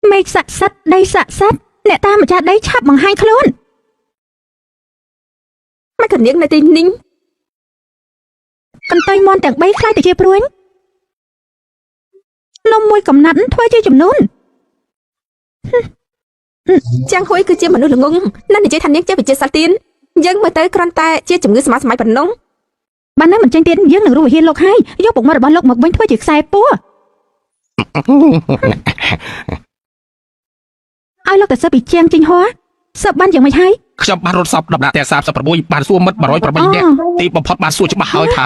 មេឃស័ក្តិសិទ្ធដីស័ក្តិសិទ្ធអ្នកតាមម្ចាស់ដីឆាប់បង្ហាញខ្លួនមកកនាងនៅទីនេះកន្ទុយមន់ទាំង3ខ្លាយទៅជាព្រួញនំមួយកំណាត់ធ្វើជាចំនួនចាងហួយគឺជាមនុស្សល្ងងណាស់និយាយថានាងជាវិជាសាស្ត្រទៀនយើងមើលទៅគ្រាន់តែជាជំងឺស្មារតីប៉ុណ្ណឹងបានណាមិនចេញទៀតយើងនឹងរੂវិហារលោកហើយយកពុកមាត់របស់លោកមកវិញធ្វើជាខ្សែពួរឲ្យលោកទៅសើពីជាងជីងហួរសើបានយ៉ាងម៉េចហើយខ្ញុំបានរត់សពដំណាក់តែ36បានសួរមិត្ត108នាក់ទីបំផុតបានសួរច្បាស់ហើយថា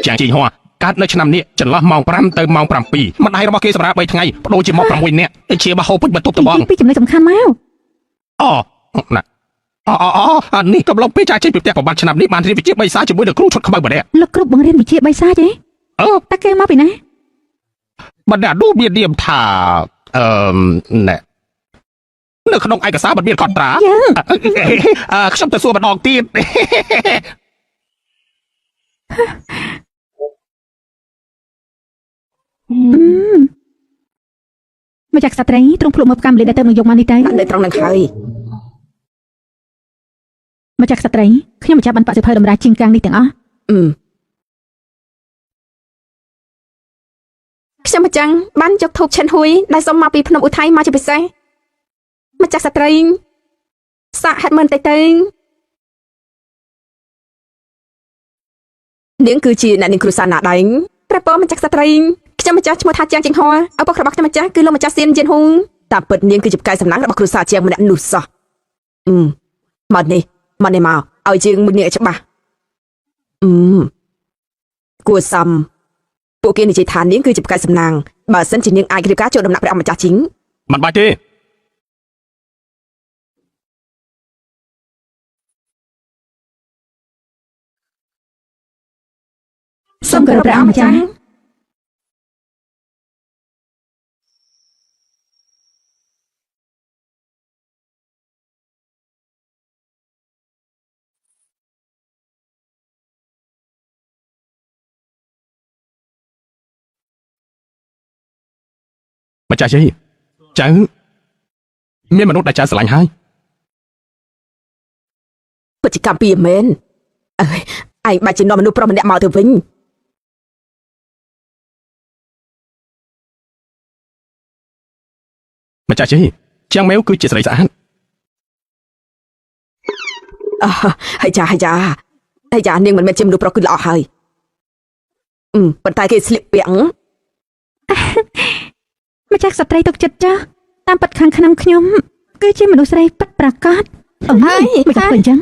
ជាងជីងហួរកើតនៅឆ្នាំនេះចន្លោះម៉ោង5ទៅម៉ោង7ម្ដាយរបស់គេសម្រាប់3ថ្ងៃបដូរជាមក6នាក់ជាបហូពេញបន្ទប់តបងពីចំណុចសំខាន់មកណានេះកំឡុងពេលចាចេញពីផ្ទះប្រហែលឆ្នាំនេះបានរៀនវិជ្ជាបៃសាជាមួយនឹងគ្រូឈុតខ្មៅម្នាក់លោកគ្រូបង្រៀនវិជ្ជាបៃសាទេតែគេមកពីណាបណ្ដាឌូមាននាមថាណែនៅក្នុងឯកសារមិនមានកត់ត្រាខ្ញុំទៅសួរម្ដងទៀតមកจากស្ត្រីទ្រង់ភ្លុកមកកម្មលេដែលទៅនឹងយកមកនេះទៅនៅត្រង់នឹងហើយមកจากស្ត្រីខ្ញុំម្ចាស់បានបសិភៅតម្រាជាងកាំងនេះទាំងអស់ខ្ញុំម្ចាស់បានយកធូបឆិនហួយដែលសុំមកពីភ្នំឧថៃមកជាពិសេសម្ចាស់ស្ត្រីសាក់ហេតុមិនទៅនាងគឺជាអ្នកនាងគ្រូសាណាដែងព្រះពរម្ចាស់ស្ត្រីខ្ញុំម្ចាស់ឈ្មោះថាជាងជីងហួរឪពុករបស់ខ្ញុំម្ចាស់គឺលោកម្ចាស់សៀនយិនហ៊ូតាមពិតនាងគឺជាផ្កាយសំណាងរបស់គ្រូសាជាងម្នាក់នោះសោះមកនេះមកឲ្យយើងមួយនេះច្បាស់គួរសមពួកគេនិយាយថានាងគឺជាផ្កាយសំណាងបើសិនជានាងអាចរៀបការចូលដំណាក់ព្រះអម្ចាស់ជីងមិនបាច់ទេសូមគោរពព្រះអម្ចាស់ម្ចាស់យាយចៅមានមនុស្សដែលចៅស្រឡាញ់ហើយពិតជាកម្មពីមែនឯងបាច់ជានាំមនុស្សប្រុសម្នាក់មកទៅវិញម្ចាស់យាយជាងម៉ែវគឺជាស្រីស្អាតហើយចានាងមិនមែនជាមនុស្សប្រុសគឺល្អហើយប៉ុន្តែគេស្លៀកពាក់ម្ចាស់ស្ត្រីទុកចិត្តចាស់តាមពិតខាងខ្ញុំគឺជាមនុស្សស្រីពិតប្រាកដហើយមិនធ្វើអញ្ចឹង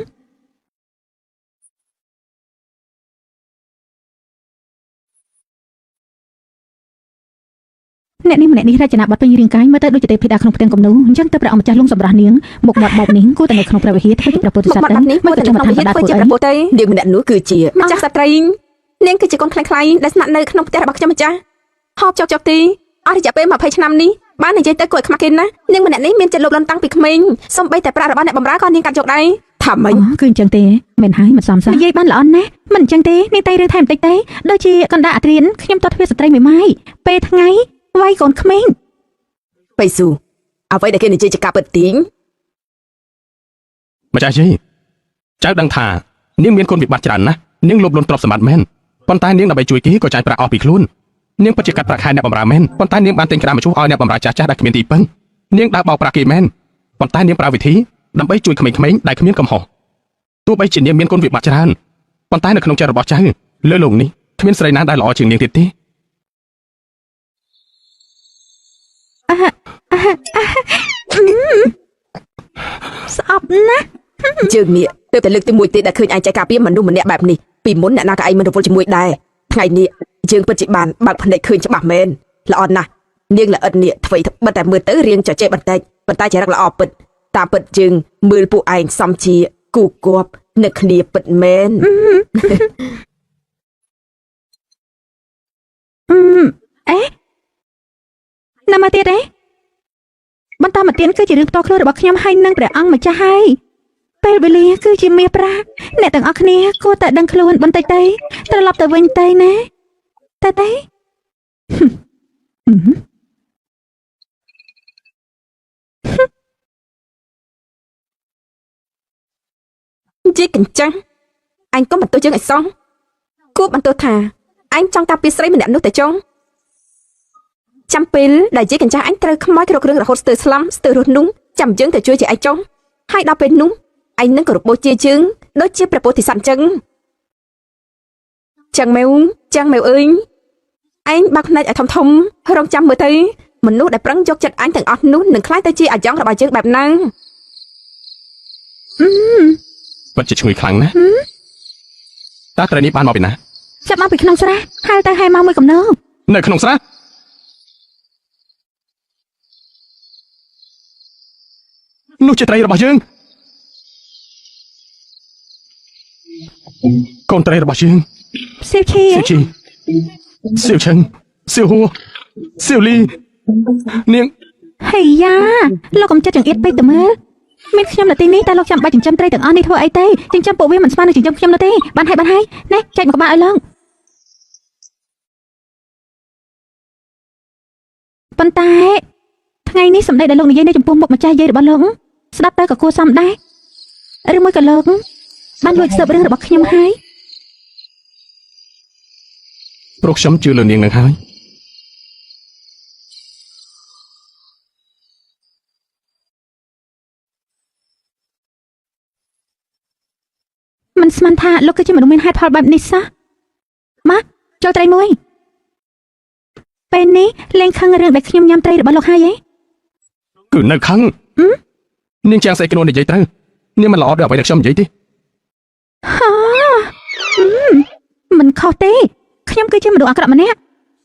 អ្នកនេះរចនាប័ទ្មពេញរាងកាយមើលទៅដូចជាទេពធីតាក្នុងផ្ទាំងគំនូរអញ្ចឹងទៅព្រះអម្ចាស់លងសម្រាប់នាងមុខមាត់បែបនេះគួរតែនៅក្នុងព្រះវិហារធ្វើជាព្រះពុទ្ធសាសនានេះមិនទៅក្នុងវិហារធ្វើជាព្រះពុទ្ធទេនាងម្នាក់នោះគឺជាម្ចាស់ស្ត្រីនាងគឺជាកូនខ្លាំងៗដែលស្នាក់នៅក្នុងផ្ទះរបស់ខ្ញុំម្ចាស់ហូបចុកទីអស់រយៈពេល20ឆ្នាំនេះបាននិយាយទៅគួរឲ្យខ្មាស់គេណានាងម្នាក់នេះមានចិត្តលោភលន់តាំងពីក្មេងសូម្បីតែប្រាក់របស់អ្នកបម្រើក៏នាងកាត់យកដែរថាម៉េចគឺអញ្ចឹងទេមិនហើយមិនសមសោះនិយាយបានល្អណាស់មិនអញ្ចឹងទេនាងតែរឿងថែមបន្តិចទេដូចជាកណ្ដាលអត្រៀនខ្ញុំតោះទ្វារស្ត្រីមួយម៉ាយពេលថ្ងៃវាយកូនក្មេងបៃស៊ូអ្វីដែលគេនិយាយជាការពិតទីងម្ចាស់យាយចៅដឹងថានាងមានគុណវិបត្តិច្រើនណាស់នាងលោភលន់ទ្រព្យសម្បត្តិមែនប៉ុន្តែនាងដើម្បីជួយគេក៏ចាយប្រាក់អស់ពីខ្លួននាងពិតជាកាត់ប្រាក់ខែអ្នកបម្រើមែនប៉ុន្តែនាងបានទិញក្រាមម្ជុះឲ្យអ្នកបម្រើចាស់ដែលគ្មានទីពឹងនាងដើរបោកប្រាស់គេមែនប៉ុន្តែនាងប្រើវិធីដើម្បីជួយក្មេងៗដែលគ្មានកំហុសទោះបីជានាងមានគុណវិបត្តិច្រើនប៉ុន្តែនៅក្នុងចិត្តរបស់ចៅលើលោកនេះគ្មានស្រីណាដែលល្អជាងនាងទៀតទេស្អប់ណាស់ជើងនេះទើបតែលើកទី1ទេដែលឃើញឯងចែកការពារមនុស្សម្នាក់បែបនេះពីមុនអ្នកណាក៏ឯងមិនរវល់ជាមួយដែរថ្ងៃនេះយើងពិតជាបានបើកភ្នែកឃើញច្បាស់មែនល្អណាស់នាងល្អិតនេះអ្វីបិទតែមើលទៅរៀងចែកបន្តិចប៉ុន្តែចរិតល្អពិតតាមពិតយើងមើលពួកឯងសំជាគូគប់នៅគ្នាពិតមែនណាមកទៀតបន្តមកទៀតគឺជារឿងផ្ទាល់ខ្លួនរបស់ខ្ញុំហើយនឹងព្រះអង្គម្ចាស់ហើយពេលវេលាគឺជាមាសប្រាក់អ្នកទាំងអស់គ្នាគួរតែដឹងខ្លួនបន្តិចទៅត្រឡប់ទៅវិញទៅណា តែជីកញ្ចឹងអញក៏បន្ទោសយើងឲ្យសោះគួរបន្ទោសថាអញចង់ការពារស្រីម្នាក់នោះតែចុងចាំពេលដែលជីកញ្ចាស់អញត្រូវខ្មោចរករឿងរហូតស្ទើរស្លាប់ស្ទើររស់នោះចាំយើងទៅជួយជាឯងចុងហើយដល់ពេលនោះឯងនឹងគោរពបូជាយើងដូចជាព្រះពោធិសត្វអញ្ចឹងចាំងម៉ែអើយឯងបើកភ្នែកឲ្យធំរងចាំមើលទៅមនុស្សដែលប្រឹងយកចិត្តអញទាំងអស់នោះនឹងខ្លាចទៅជាអាយ៉ងរបស់យើងបែបហ្នឹង ពិតជាឈ្ងុយខ្លាំងណាស់តើត្រីនេះបានមកពីណា ចាប់មកពីក្នុងស្រះហើយទៅហែមកមួយកំណើ នៅក្នុងស្រះនោះជាត្រីរបស់យើងកូនត្រីរបស់យើង សៀវឈី សៀវឈីសៀវឈឹងសៀវហួរសៀវលីនាង ហេយ៉ាលោកកំចិត្តចង្អៀតពេកទៅមើលមានខ្ញុំនៅទីនេះតែលោកចាំបាច់ចិញ្ចឹមត្រីទាំងអស់នេះធ្វើអីទេចិញ្ចឹមពួកវាមិនស្មើនឹងចិញ្ចឹមខ្ញុំនោះទេបានហើយណែចែកមកក្បាលឲ្យលោកប៉ុន្តែថ្ងៃនេះសម្ដីដែលលោកនិយាយនៅចំពោះមុខម្ចាស់យាយរបស់លោកស្ដាប់ទៅក៏គួរសមដែរឬមួយក៏លោកបានលួចស៊ើបរឿងរបស់ខ្ញុំហើយ ព្រោះខ្ញុំជឿលើនាងនឹងហើយ មិនស្មានថាលោកគឺជាមនុស្សមានហេតុផលបែបនេះសោះមកចូលត្រីមួយពេលនេះលេងខឹងរឿងដែលខ្ញុំញ៉ាំត្រីរបស់លោកហើយឯង គឺនៅខឹងនាងចាំងស្អីខ្លួននិយាយត្រូវនាងមិនល្អដូចអ្វីដែលខ្ញុំនិយាយទេ ហាមិនខុសទេខ្ញុំគឺជាមនុស្សអាក្រក់ម្នាក់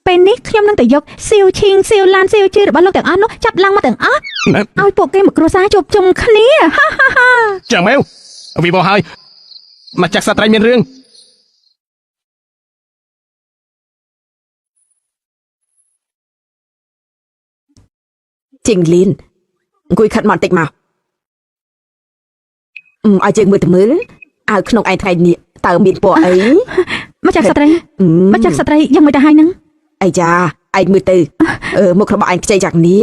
ពេលនេះខ្ញុំនឹងទៅយកសៀវឈីងសៀវឡានសៀវជឿរបស់លោកទាំងអស់នោះចាប់ឡើងមកទាំងអស់ឲ្យពួកគេមកគ្រួសារជួបជុំគ្នាហា ចាំមែវវិវោហើយមកចាក់សត្វត្រីមានរឿង ជីងលីនអង្គុយខិតមកបន្តិចមកឲ្យយើងមើលទៅមើលឲ្យក្នុងឯថ្ងៃនេះតើមានពណ៌អី មកចាក់សត្រីយ៉ាងមិនទៅហើយនឹង អាយ៉ាឯងមើលទៅមុខរបស់ឯងខ្ចីយ៉ាងនេះ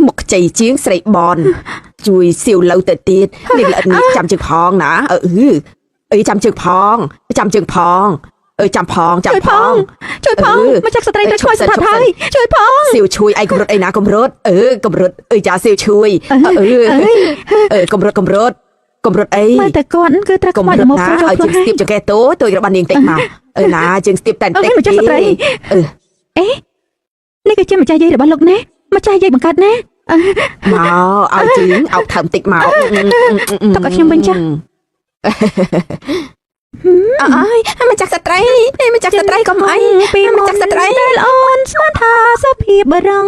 មុខខ្ចីជាងស្រីបនជួយសៀវលើទៅទៀតនេះល្អិតនេះចាំជើងផងណាអីចាំជើងផងចាំផងជួយផងមកចាក់សត្រីទៅឆ្លើយស្ថាបហើយជួយផងសៀវជួយឯងកម្រិតអីណាកម្រិតកម្រិតចាសៀវជួយកម្រិតអី មើលតែគាត់គឺត្រូវខ្មោចមកចូលខ្លួន ឲ្យជើងស្ទាបចង្កេះតូចរបស់នាងតិចមកណាជើងស្ទាបតែតិច មកចាក់សត្រីនេះគឺជាម្ចាស់យាយរបស់លោកណាម្ចាស់យាយបង្កើតណា មកឲ្យជើងអោបថើមតិចមក ទុកឲ្យខ្ញុំវិញចា អើយមកចាក់សត្រីកុំអីពីមកចាក់សត្រីដែលអូនស្មានថាសុភាពបរង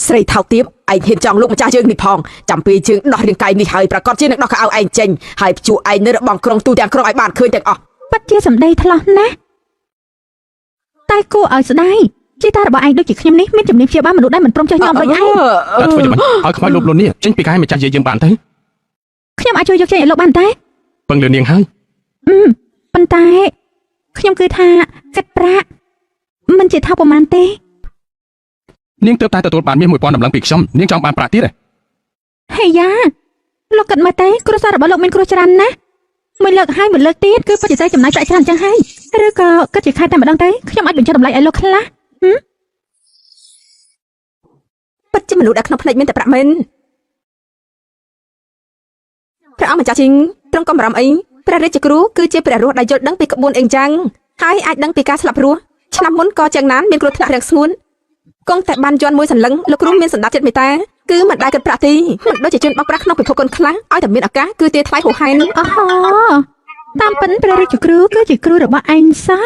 ស្រីថោកទាបឯងហ៊ានចង់លោកម្ចាស់យើងនេះផងចាំពេលជើងដោះរាងកាយនេះហើយប្រកាសជានឹងដោះកៅអៅឯងចេញហើយព្យួរឯងនៅរបងក្រុងទូទាំងក្រុងឲ្យបានឃើញទាំងអស់ ប៉ាត់ជាសម្ដីថ្លោះណាស់តែគួរឲ្យស្ដាយជាតារបស់ឯងដូចជាខ្ញុំនេះមានជំនាញព្យាបាលមនុស្សដែលមិនព្រមចុះញោមដូចឯង ធ្វើយ៉ាងម៉េចឲ្យខ្មោចលោភលន់នេះចេញពីកាយម្ចាស់យាយយើងបានទៅ ខ្ញុំអាចជួយយកចេញឲ្យលោកបានតែ ពឹងលើនាងហើយ ប៉ុន្តែខ្ញុំគឺថាកាត់ប្រាក់មិនជាថាប្រមាណទេ នាងទើបតែទទួលបានមាស 1000 ដំឡឹងពីខ្ញុំនាងចង់បានប្រាក់ទៀតទេ ហេយ៉ាលោកគិតមើលទេគ្រួសាររបស់លោកមានគ្រោះច្រើនណាស់មួយលើកហើយមួយលើកទៀតគឺពិតជាចំណាយប្រាក់ច្រើនអញ្ចឹងហើយឬក៏គិតជាខែតែម្ដងទេខ្ញុំអាចបញ្ចុះតម្លៃឲ្យលោកខ្លះ ពិតជាមនុស្សដែលក្នុងភ្នែកមានតែប្រាក់មែនព្រះអង្គម្ចាស់ជីងត្រង់កំរំអីព្រះរាជគ្រូគឺជាព្រះរស់ដែលយល់ដឹងពីក្បួនអីចឹងហើយអាចដឹងពីការស្លាប់រស់ឆ្នាំមុនក៏ចឹងណានមានគ្រោះថ្នាក់រាំងស្ងួនគង់តែបានយន់មួយសន្លឹងលោកគ្រូមានសន្តាប់ចិត្តមេត្តាគឺមិនដែលគិតប្រាក់ទីមិនដូចជាជនបោកប្រាស់ក្នុងពិភពកូនខ្លះឲ្យតែមានឱកាសគឺទាថ្លៃហួសហេតុ អូហូតាមពិនព្រះរាជគ្រូគឺជាគ្រូរបស់ឯងសោះ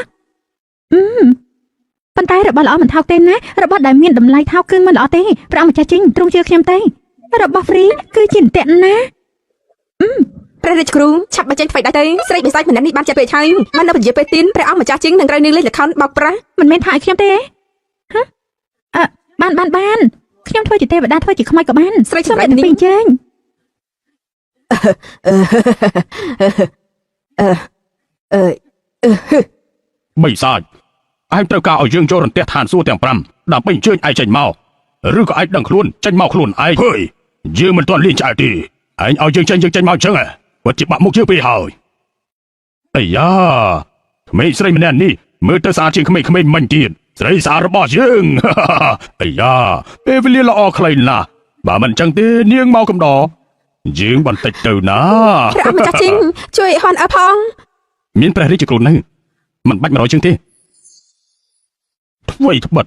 ប៉ុន្តែរបស់ល្អមិនថោកទេណារបស់ដែលមានតម្លៃថោកគឺមិនល្អទេព្រះអង្គម្ចាស់ជីងទ្រង់ជឿខ្ញុំទេរបស់ហ្វ្រីគឺជាអន្ទាក់ណា ព្រះរាជគ្រូឆាប់បញ្ចេញថ្មីដែរទៅស្រីបិសាចម្នាក់នេះបានចិត្តពេកហើយមិននៅពជាពេលទីនព្រះអង្គម្ចាស់ជីងនឹងត្រូវនឹងលេងល្ខោនបោកប្រាស់ មិនមែនថាឲ្យខ្ញុំទេហ៎បានខ្ញុំ ធ្វើជាទេវតាធ្វើជាខ្មោចក៏បាន ស្រី សូម ចម្លែ អ្នក ក ទាំង នេះ ពីរចេញ បិសាចឯងត្រូវការឲ្យយើងចូលរន្ទះឋានសួគ៌ទាំង5ដើម្បីអញ្ជើញឯងចេញមកឬក៏ឯងដឹងខ្លួនចេញមកខ្លួនឯងហើយយើងមិនទាន់លៀងឆ្អែតទេឯងឲ្យយើងចេញមកអញ្ចឹងពិតជាបាក់មុខយើងពេកហើយអាយ៉ាក្មេងស្រីម្នាក់នេះមើលទៅស្អាតជាងក្មេងៗមិញទៀតស្រីស្អាតរបស់យើង អាយ៉ាពេលវេលាល្អខ្លីណាស់បើមិនអញ្ចឹងទេនាងមកកំដរយើងបន្តិចទៅណា ព្រះអង្គម្ចាស់ជីងជួយហនអើផង មានព្រះរាជគ្រូនៅមិនបាច់100ជើងទេធ្វើត្បិត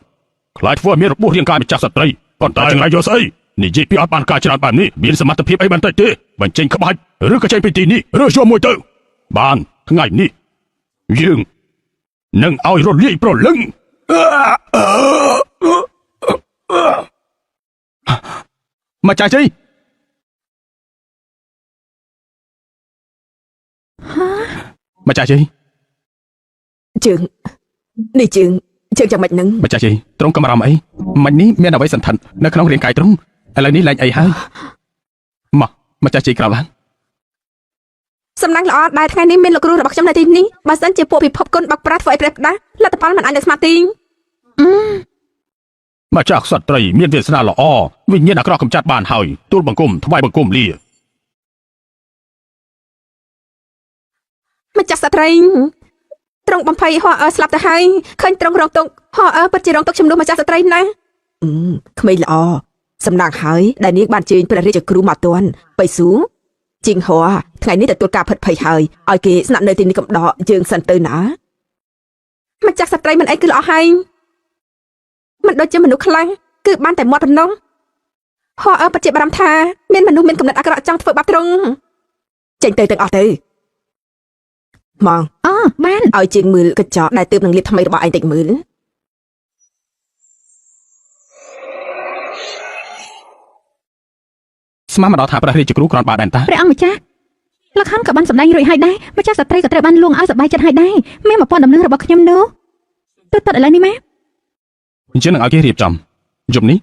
ខ្លាចធ្វើឲ្យមានរបួសរាងកាយម្ចាស់ស្ត្រីប៉ុន្តែចង្រៃយកស្អីនិយាយពីអត់បានការច្រើនបែបនេះមានសមត្ថភាពអីបន្តិចទេបញ្ចេញក្បាច់ឬក៏ចេញពីទីនេះរើសយកមួយទៅបានថ្ងៃនេះយើងនឹងឲ្យរលាយប្រលឹងមកចាស់ជ័យ ម្ចាស់ជ័យ ជើងនេះជើងយ៉ាងម៉េចនឹង ម្ចាស់ជ័យទ្រង់កំរំអីមិញនេះមានអ្វីសន្ធិដ្ឋនៅក្នុងរាងកាយទ្រង់ឥឡូវនេះលែងអីហើយមកម្ចាស់ជ័យក្រោកឡើង សំណាងល្អដែលថ្ងៃនេះមានលោកគ្រូរបស់ខ្ញុំនៅទីនេះបើសិនជាពួកពិភពគុណបកប្រាស់ធ្វើឲ្យព្រះផ្ដាស់លទ្ធផលមិនអាចនឹងស្មារតី ម្ចាស់ក្សត្រីមានវាសនាល្អវិញ្ញាណអាក្រក់កំចាត់បានហើយទូលបង្គំថ្វាយបង្គំលា ម្ចាស់ស្ត្រីទ្រង់បំភ័យហោស្លាប់ទៅហើយឃើញទ្រង់រងទុកហោពិតជារងទុកជំនួសម្ចាស់ស្ត្រីណាក្មេងល្អសំណាងហើយដែលនាងបានជើញព្រះរាជគ្រូមកទាន់បៃស៊ូជីងហោថ្ងៃនេះទទួលការផិតភ័យហើយឲ្យគេស្នាក់នៅទីនេះកំដកយើងសិនទៅណាម្ចាស់ស្ត្រីមិនអីគឺល្អហើយមិនដូចជាមនុស្សខ្លះគឺបានតែមាត់ប៉ុណ្ណោះហោពិតជាបារម្ភថាមានមនុស្សមានគំនិតអាក្រក់ចង់ធ្វើបាបទ្រង់ចេញទៅទាំងអស់ទៅមក អូបាន ឲ្យជាងមើលកញ្ចក់ដែលទើបនឹងលាបថ្មីរបស់ឯងតិចមើល ស្មានមកដល់ថាព្រះរាជគ្រូគ្រាន់បើដែនតា ព្រះអង្គម្ចាស់លក្ខខណ្ឌក៏បានសម្ដែងរួចហើយដែរម្ចាស់ស្ត្រីក៏ត្រូវបានលួងឲ្យសប្បាយចិត្តហើយដែរមាន1000ដំណឹងរបស់ខ្ញុំនោះទៅតើឥឡូវនេះម៉ែ អញ្ចឹងនឹងឲ្យគេរៀបចំយប់នេះ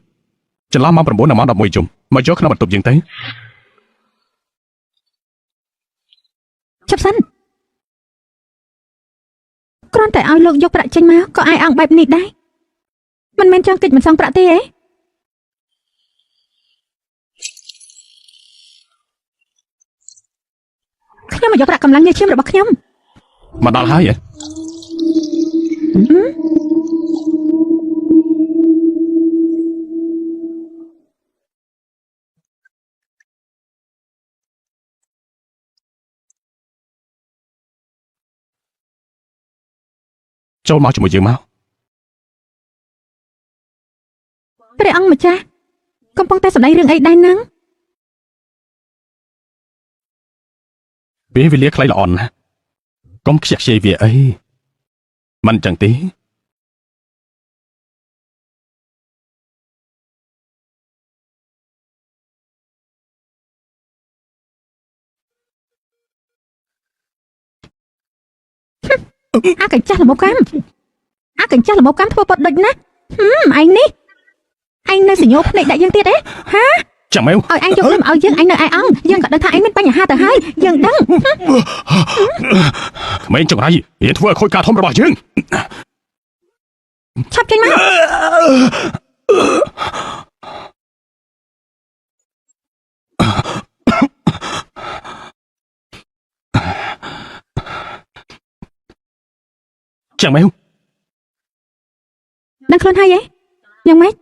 ចន្លោះម៉ោង9ដល់ម៉ោង11យប់មកយកក្នុងបន្ទប់យើងទៅ ឈប់សិនគ្រាន់តែឲ្យលោកយកប្រាក់ចេញមកក៏អាយអង្គបែបនេះដែរមិនមែនចង់គិតមិនសងប្រាក់ទេហ៎ខ្ញុំមកយកប្រាក់កម្លាំងញើសឈាមរបស់ខ្ញុំ មកដល់ហើយហ៎ចូលមកជាមួយយើងមក ព្រះអង្គម្ចាស់កំពុងតែសម្ដែងរឿងអីដែរហ្នឹង ពេលវេលាខ្លីល្អណាស់កុំខ្ជិះខ្ជាយវាអីមិនអញ្ចឹងទេអាកញ្ចាស់ល្មមកម្មធ្វើពត់ដូចណាឯងនេះឯងនៅសញ្ញោភ្នែកដាក់យើងទៀតហ៎ហា ចាំមើល ឲ្យឯងយកខ្ញុំឲ្យយើងឯងនៅឯអង្គយើងក៏ដឹងថាឯងមានបញ្ហាទៅហើយយើងដឹង ក្មេងចង្រៃរៀនធ្វើឲ្យខូចការធំរបស់យើង ឆាប់ចេញមក ចាំមើល ដឹងខ្លួនហើយហ៎យ៉ាងម៉េច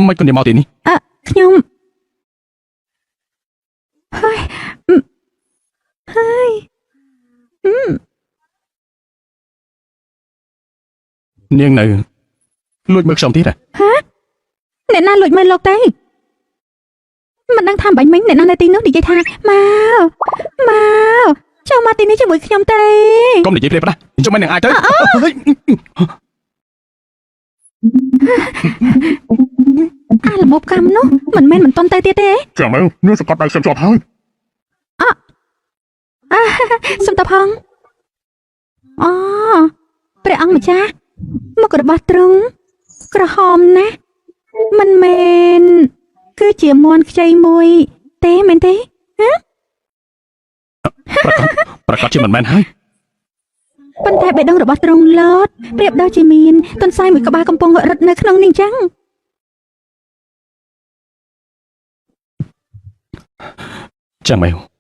មិនគន់មកទីនេះ ខ្ញុំហើយ នាងនៅលួចមើលខ្ញុំទៀតហ៎ អ្នកណាលួចមើលលោកទៅមិនដឹងថាបាញ់មិញអ្នកណានៅទីនោះនិយាយថាមកចូលមកទីនេះជាមួយខ្ញុំទេ កុំនិយាយភ្លាមណាចុះមិននឹងអាចទៅ អាល្មមកម្មនោះមិនមែនមិនតន់ទៅទៀតទេ ចាំមើលនាងសង្កត់ដៃខ្ញុំជាប់ហើយ សុំតផងអូព្រះអង្គម្ចាស់មុខរបស់ទ្រង់ ក្រហមណាមិនមែនគឺជាមន់ខ្ចីមួយទេមែនទេ ប្រកាសជាមិនមែនហើយ ប៉ុន្តែបេះដូងរបស់ទ្រង់ឡតប្រៀបដូចជាមានទន្សាយមួយក្បាលកំពុងរត់នៅក្នុងនេះអញ្ចឹង ចាំមើល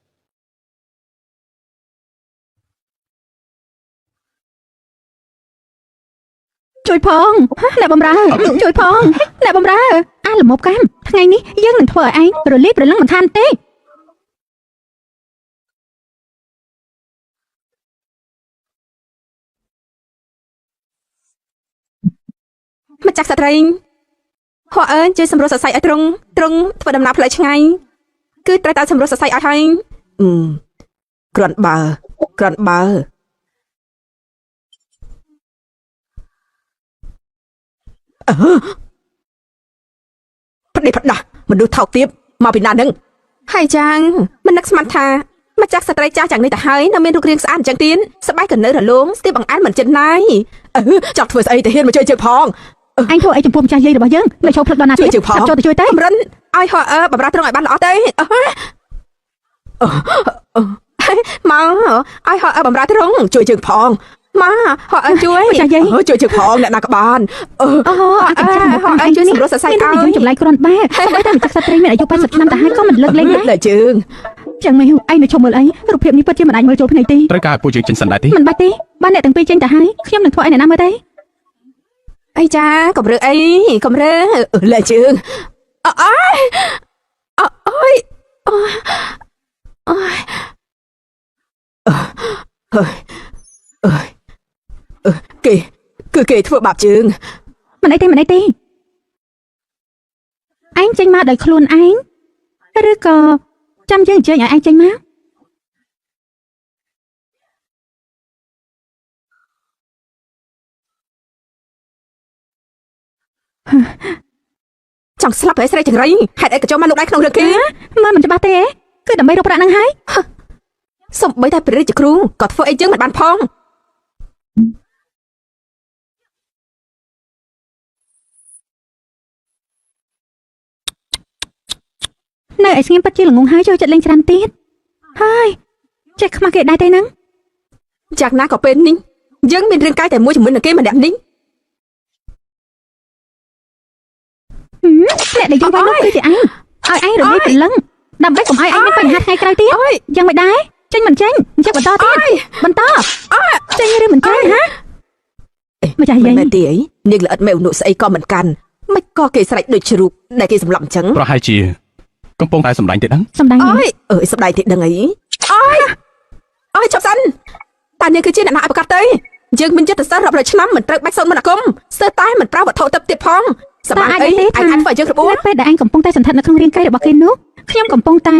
ជួយផងអ្នកបំរើជួយផងអ្នកបំរើអាលមប់កម្មថ្ងៃនេះយើងនឹងធ្វើឲ្យឯងរលាយប្រលឹងមិនខានទេ ម្ចាស់ស្ត្រីហោះអើយជួយសម្រួលសរសៃឲ្យទ្រង់ធ្វើដំណើរផ្លូវឆ្ងាយគឺត្រូវតែសម្រួលសរសៃឲ្យហើយគ្រាន់បើផ្ដេសផ្ដាស់មនុស្សថោកទាបមកពីណានឹងហើយចាងមិននឹកស្មានថាម្ចាស់ស្ត្រីចាស់យ៉ាងនេះទៅហើយនៅមានរូបរាងស្អាតអញ្ចឹងទៀតស្បែកក៏នៅរលោងស្ទាបបង្អែមមិនចិនណាយចង់ធ្វើស្អីទៅហ៊ានមកជួយជើងផង ឯងធ្វើអីចំពោះម្ចាស់យាយរបស់យើងនៅឈប់ផ្លឹកដល់ណាទៀតចូលទៅជួយទេ រិនឲ្យហោះអើបំរើទ្រង់ឲ្យបានល្អទេមកឲ្យហោះអើបំរើទ្រង់ជួយជើងផងមកហោះអើជួយជួយជើងផងអ្នកណាក៏បានអាចចាំហោះអើជួយសម្រួលសរសៃឲ្យយើងចម្លែកគ្រាន់បែបតែម្ចាស់ស្ត្រីមានអាយុ80ឆ្នាំតែហើយក៏មិនលើកលែងដែរ ជើង ចឹងមែនឯងនៅឈប់មើលអីរូបភាពនេះពិតជាមិនអាចមើលចូលភ្នែកទេ ត្រូវការពួកយើងចេញសិនដែរទេ មិនបាច់ទេបានអ្នកទាំងពីរចេញទៅហើយខ្ញុំនឹងធ្វើឲ្យអ្នកណាមើលទេ អីចាកំរើអីកំរើលែជើងអើយគេធ្វើបាបជើង មិនអីទេឯងចេញមកដោយខ្លួនឯងឬក៏ចាំយើងអញ្ជើញឲ្យឯងចេញមក ចង់ស្លាប់ហើយស្រីចង្រៃហេតុអីក៏ចូលមកលោកដៃក្នុងរឿងគេ មើលមិនច្បាស់ទេគឺដើម្បីរកប្រាក់នឹងហើយ សំបីតែព្រះរាជគ្រូក៏ធ្វើអីយើងមិនបានផងនៅឲ្យស្ងៀមពិតជាល្ងងហើយចូលចិត្តលេងច្រើនទៀតហើយចេះខ្មាស់គេដែរទេហ្នឹង យ៉ាងណាក៏ពេលនេះយើងមានរឿងកាយតែមួយជាមួយនឹងគេម្នាក់នេះ អ្នកដែលយកវាយនោះគឺជាឯងឲ្យឯងរលាយព្រលឹងដើម្បីកុំឲ្យឯងមានបញ្ហាថ្ងៃក្រោយទៀតយ៉ាងមិនដែរចេញមិនចេញអញ្ចឹងបន្តទៀតបន្តចេញឬមិនចេញហ៎ម្ចាស់យាយ មែនទេអីនាងល្អិតមេឧនុស្អីក៏មិនកាន់មិនក៏គេស្រែកដូចជ្រូកដែលគេសម្លាប់អញ្ចឹង ប្រហែលជាកំពុងតែសម្ដែងទេដឹង សម្ដែង សម្ដែងទេដឹងអីអើយចាប់សិនតានាងគឺជាអ្នកណាឲ្យប្រកាសទៅយើងមានចិត្តសិស្សរាប់រយឆ្នាំមិនត្រូវបាច់សូនមន្តអាគមស្ទើរតែមិនប្រើវត្ថុទឹកទៀតផងសម្រាប់អីឯងអាចធ្វើយើងក្បួន ពេលដែលឯងកំពុងតែសន្តិដ្ឋនៅក្នុងរាងកាយរបស់គេនោះខ្ញុំកំពុងតែ